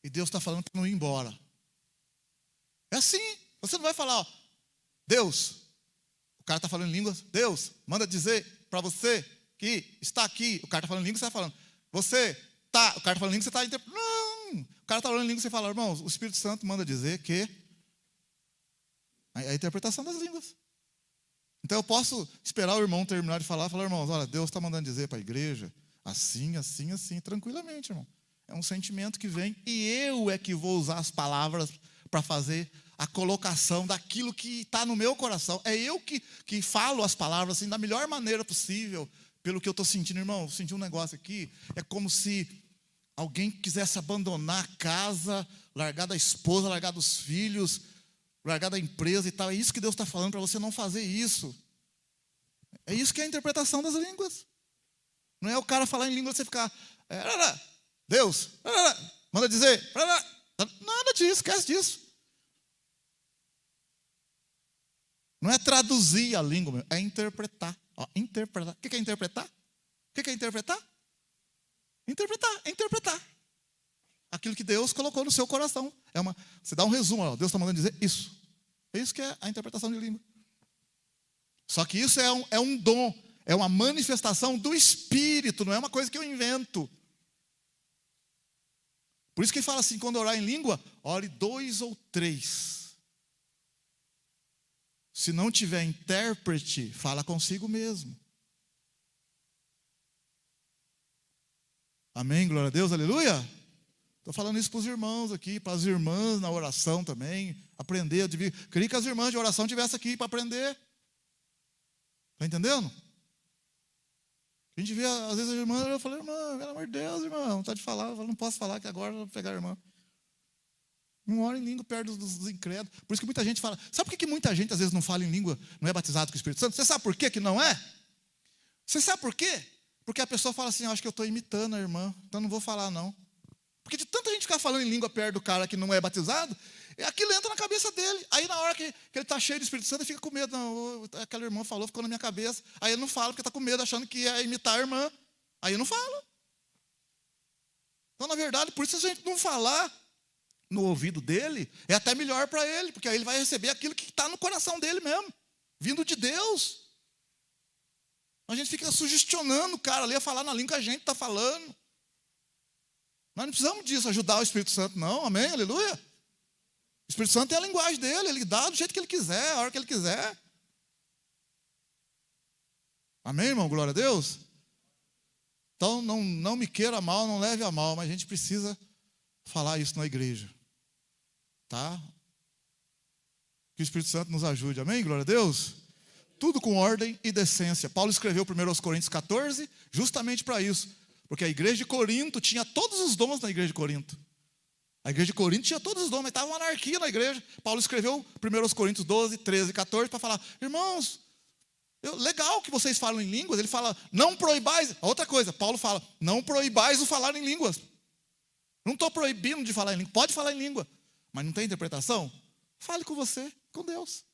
E Deus está falando para não ir embora. É assim. Você não vai falar, Deus, o cara está falando em línguas, Deus, manda dizer para você que está aqui. O cara está falando em línguas, você está falando. Você está, o cara está falando em línguas, você está interpretando. Não, o cara está falando em línguas, você fala, irmãos, o Espírito Santo manda dizer que é a interpretação das línguas. Então eu posso esperar o irmão terminar de falar, irmãos, olha, Deus está mandando dizer para a igreja, assim, assim, assim, tranquilamente, irmão. É um sentimento que vem e eu é que vou usar as palavras para fazer a colocação daquilo que está no meu coração. É eu que falo as palavras assim da melhor maneira possível, pelo que eu estou sentindo. Irmão, eu senti um negócio aqui, é como se alguém que quisesse abandonar a casa, largar da esposa, largar dos filhos, largar da empresa e tal. É isso que Deus está falando para você não fazer isso. É isso que é a interpretação das línguas. Não é o cara falar em língua e você ficar, Deus, manda dizer, nada disso, esquece disso. Não é traduzir a língua, é interpretar. Interpretar. O que é interpretar? O que é interpretar? Interpretar, é interpretar aquilo que Deus colocou no seu coração. Você dá um resumo, Deus está mandando dizer isso. É isso que é a interpretação de língua. Só que isso é um dom, é uma manifestação do Espírito, não é uma coisa que eu invento. Por isso que ele fala assim, quando orar em língua, ore 2 ou 3. Se não tiver intérprete, fala consigo mesmo. Amém, glória a Deus, aleluia. Estou falando isso para os irmãos aqui, para as irmãs na oração também, aprender. Queria que as irmãs de oração estivessem aqui para aprender. Está entendendo? A gente vê, às vezes, a irmã, eu falo, irmã, pelo amor de Deus, irmã, não está de falar. Eu falo, não posso falar, que agora eu vou pegar a irmã. Não ora em língua perto dos incrédulos. Por isso que muita gente fala. Sabe por que muita gente às vezes não fala em língua, não é batizado com o Espírito Santo? Você sabe por que não é? Você sabe por quê? Porque a pessoa fala assim, acho que eu estou imitando a irmã, então não vou falar não. Porque de tanta gente ficar falando em língua perto do cara que não é batizado, aquilo entra na cabeça dele. Aí na hora que ele está cheio do Espírito Santo, ele fica com medo. Não, aquela irmã falou, ficou na minha cabeça. Aí ele não fala porque está com medo, achando que é imitar a irmã. Aí não fala. Então, na verdade, por isso a gente não falar no ouvido dele, é até melhor para ele, porque aí ele vai receber aquilo que está no coração dele mesmo, vindo de Deus. A gente fica sugestionando o cara ali a falar na língua que a gente está falando. Nós não precisamos disso, ajudar o Espírito Santo, não, amém, aleluia. O Espírito Santo tem a linguagem dele, ele dá do jeito que ele quiser, a hora que ele quiser. Amém, irmão, glória a Deus. Então, não me queira mal, não leve a mal, mas a gente precisa falar isso na igreja. Tá? Que o Espírito Santo nos ajude, amém? Glória a Deus. Tudo com ordem e decência. Paulo escreveu 1 Coríntios 14 justamente para isso. Porque a igreja de Corinto tinha todos os dons na igreja de Corinto. A igreja de Corinto tinha todos os dons, mas estava uma anarquia na igreja. Paulo escreveu 1 Coríntios 12, 13, 14 para falar, irmãos, legal que vocês falam em línguas. Ele fala, não proibais. Outra coisa, Paulo fala, não proibais o falar em línguas. Não estou proibindo de falar em língua, pode falar em língua, mas não tem interpretação? Fale com você, com Deus.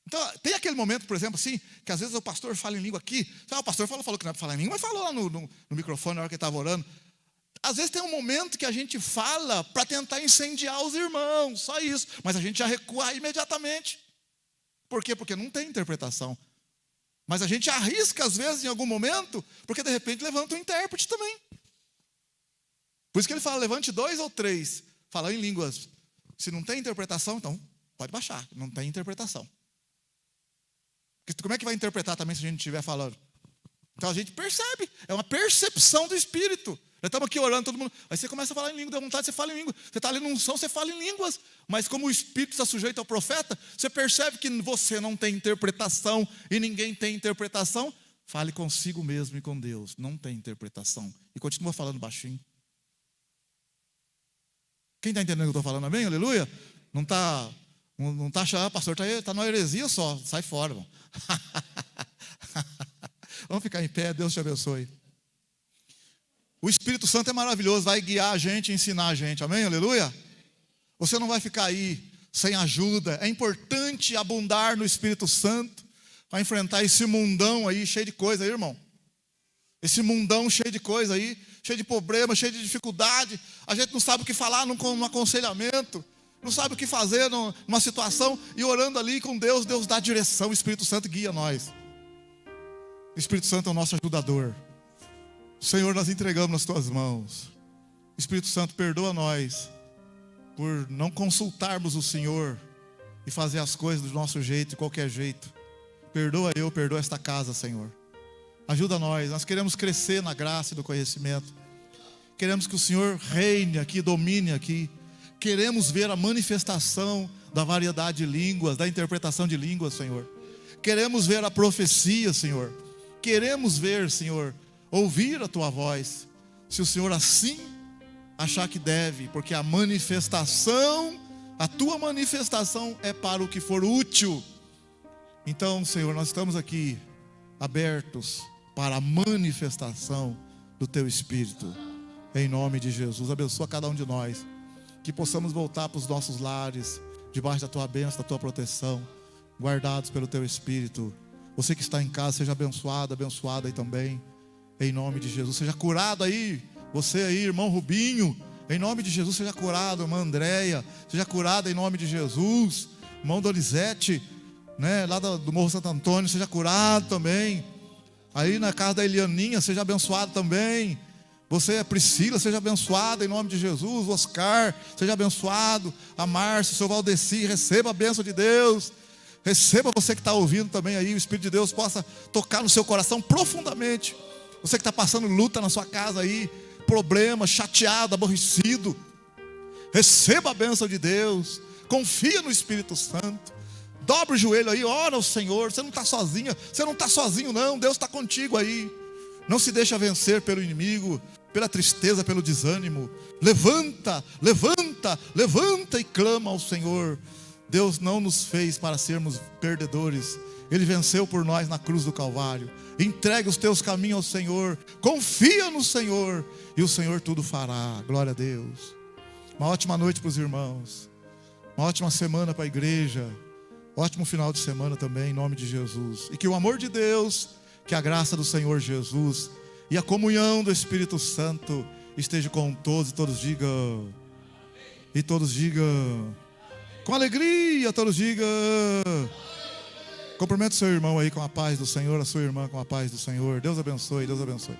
Então, tem aquele momento, por exemplo, assim, que às vezes o pastor fala em língua aqui, o pastor falou que não é para falar em língua, mas falou lá no microfone na hora que ele estava orando. Às vezes tem um momento que a gente fala para tentar incendiar os irmãos, só isso, mas a gente já recua imediatamente. Por quê? Porque não tem interpretação. Mas a gente arrisca, às vezes, em algum momento, porque de repente levanta um intérprete também. Por isso que ele fala, levante 2 ou 3, fala em línguas. Se não tem interpretação, então pode baixar, não tem interpretação. Porque como é que vai interpretar também se a gente estiver falando? Então a gente percebe, é uma percepção do Espírito. Nós estamos aqui orando, todo mundo, aí você começa a falar em língua, dá vontade, você fala em língua. Você está ali num som, você fala em línguas. Mas como o Espírito está sujeito ao profeta, você percebe que você não tem interpretação e ninguém tem interpretação. Fale consigo mesmo e com Deus, não tem interpretação. E continua falando baixinho. Quem está entendendo o que eu estou falando, amém? Aleluia? Não está achando, pastor, está numa heresia só, sai fora, irmão. Vamos ficar em pé, Deus te abençoe. O Espírito Santo é maravilhoso, vai guiar a gente, ensinar a gente, amém? Aleluia? Você não vai ficar aí sem ajuda. É importante abundar no Espírito Santo para enfrentar esse mundão aí cheio de coisa aí, irmão. Esse mundão cheio de coisa aí, cheio de problema, cheio de dificuldade. A gente não sabe o que falar num aconselhamento, não sabe o que fazer numa situação, e orando ali com Deus, Deus dá direção, o Espírito Santo guia nós. O Espírito Santo é o nosso ajudador. Senhor, nós entregamos nas tuas mãos. Espírito Santo, perdoa nós por não consultarmos o Senhor e fazer as coisas do nosso jeito, de qualquer jeito. Perdoa eu, perdoa esta casa, Senhor. Ajuda nós queremos crescer na graça e no conhecimento. Queremos que o Senhor reine aqui, domine aqui. Queremos ver a manifestação da variedade de línguas, da interpretação de línguas, Senhor. Queremos ver a profecia, Senhor. Queremos ver, Senhor, ouvir a Tua voz. se o Senhor assim achar que deve, porque a manifestação, a tua manifestação é para o que for útil. Então, Senhor, nós estamos aqui abertos para a manifestação do teu Espírito, em nome de Jesus. Abençoa cada um de nós, que possamos voltar para os nossos lares, debaixo da tua bênção, da tua proteção, guardados pelo teu Espírito. Você que está em casa, seja abençoado, abençoada aí também, em nome de Jesus. Seja curado aí, você aí, irmão Rubinho, em nome de Jesus, seja curado. Irmã Andréia, seja curada em nome de Jesus. Irmão Donizete, né, lá do Morro Santo Antônio, seja curado também. Aí na casa da Elianinha, seja abençoado também. Você, Priscila, seja abençoada em nome de Jesus. O Oscar, seja abençoado. A Márcia, o seu Valdeci, receba a bênção de Deus. Receba, você que está ouvindo também aí, o Espírito de Deus possa tocar no seu coração profundamente. Você que está passando luta na sua casa aí, problema, chateado, aborrecido, receba a bênção de Deus. Confia no Espírito Santo. Dobra o joelho aí, ora ao Senhor. Você não está sozinha, você não está sozinho não, Deus está contigo aí. Não se deixa vencer pelo inimigo, pela tristeza, pelo desânimo. Levanta, levanta, levanta e clama ao Senhor. Deus não nos fez para sermos perdedores. Ele venceu por nós na cruz do Calvário. Entregue os teus caminhos ao Senhor, confia no Senhor, e o Senhor tudo fará. Glória a Deus. Uma ótima noite para os irmãos, uma ótima semana para a igreja, ótimo final de semana também, em nome de Jesus. E que o amor de Deus, que a graça do Senhor Jesus e a comunhão do Espírito Santo esteja com todos, e todos digam, e todos digam, com alegria, todos digam. Cumprimente o seu irmão aí com a paz do Senhor, a sua irmã com a paz do Senhor. Deus abençoe, Deus abençoe.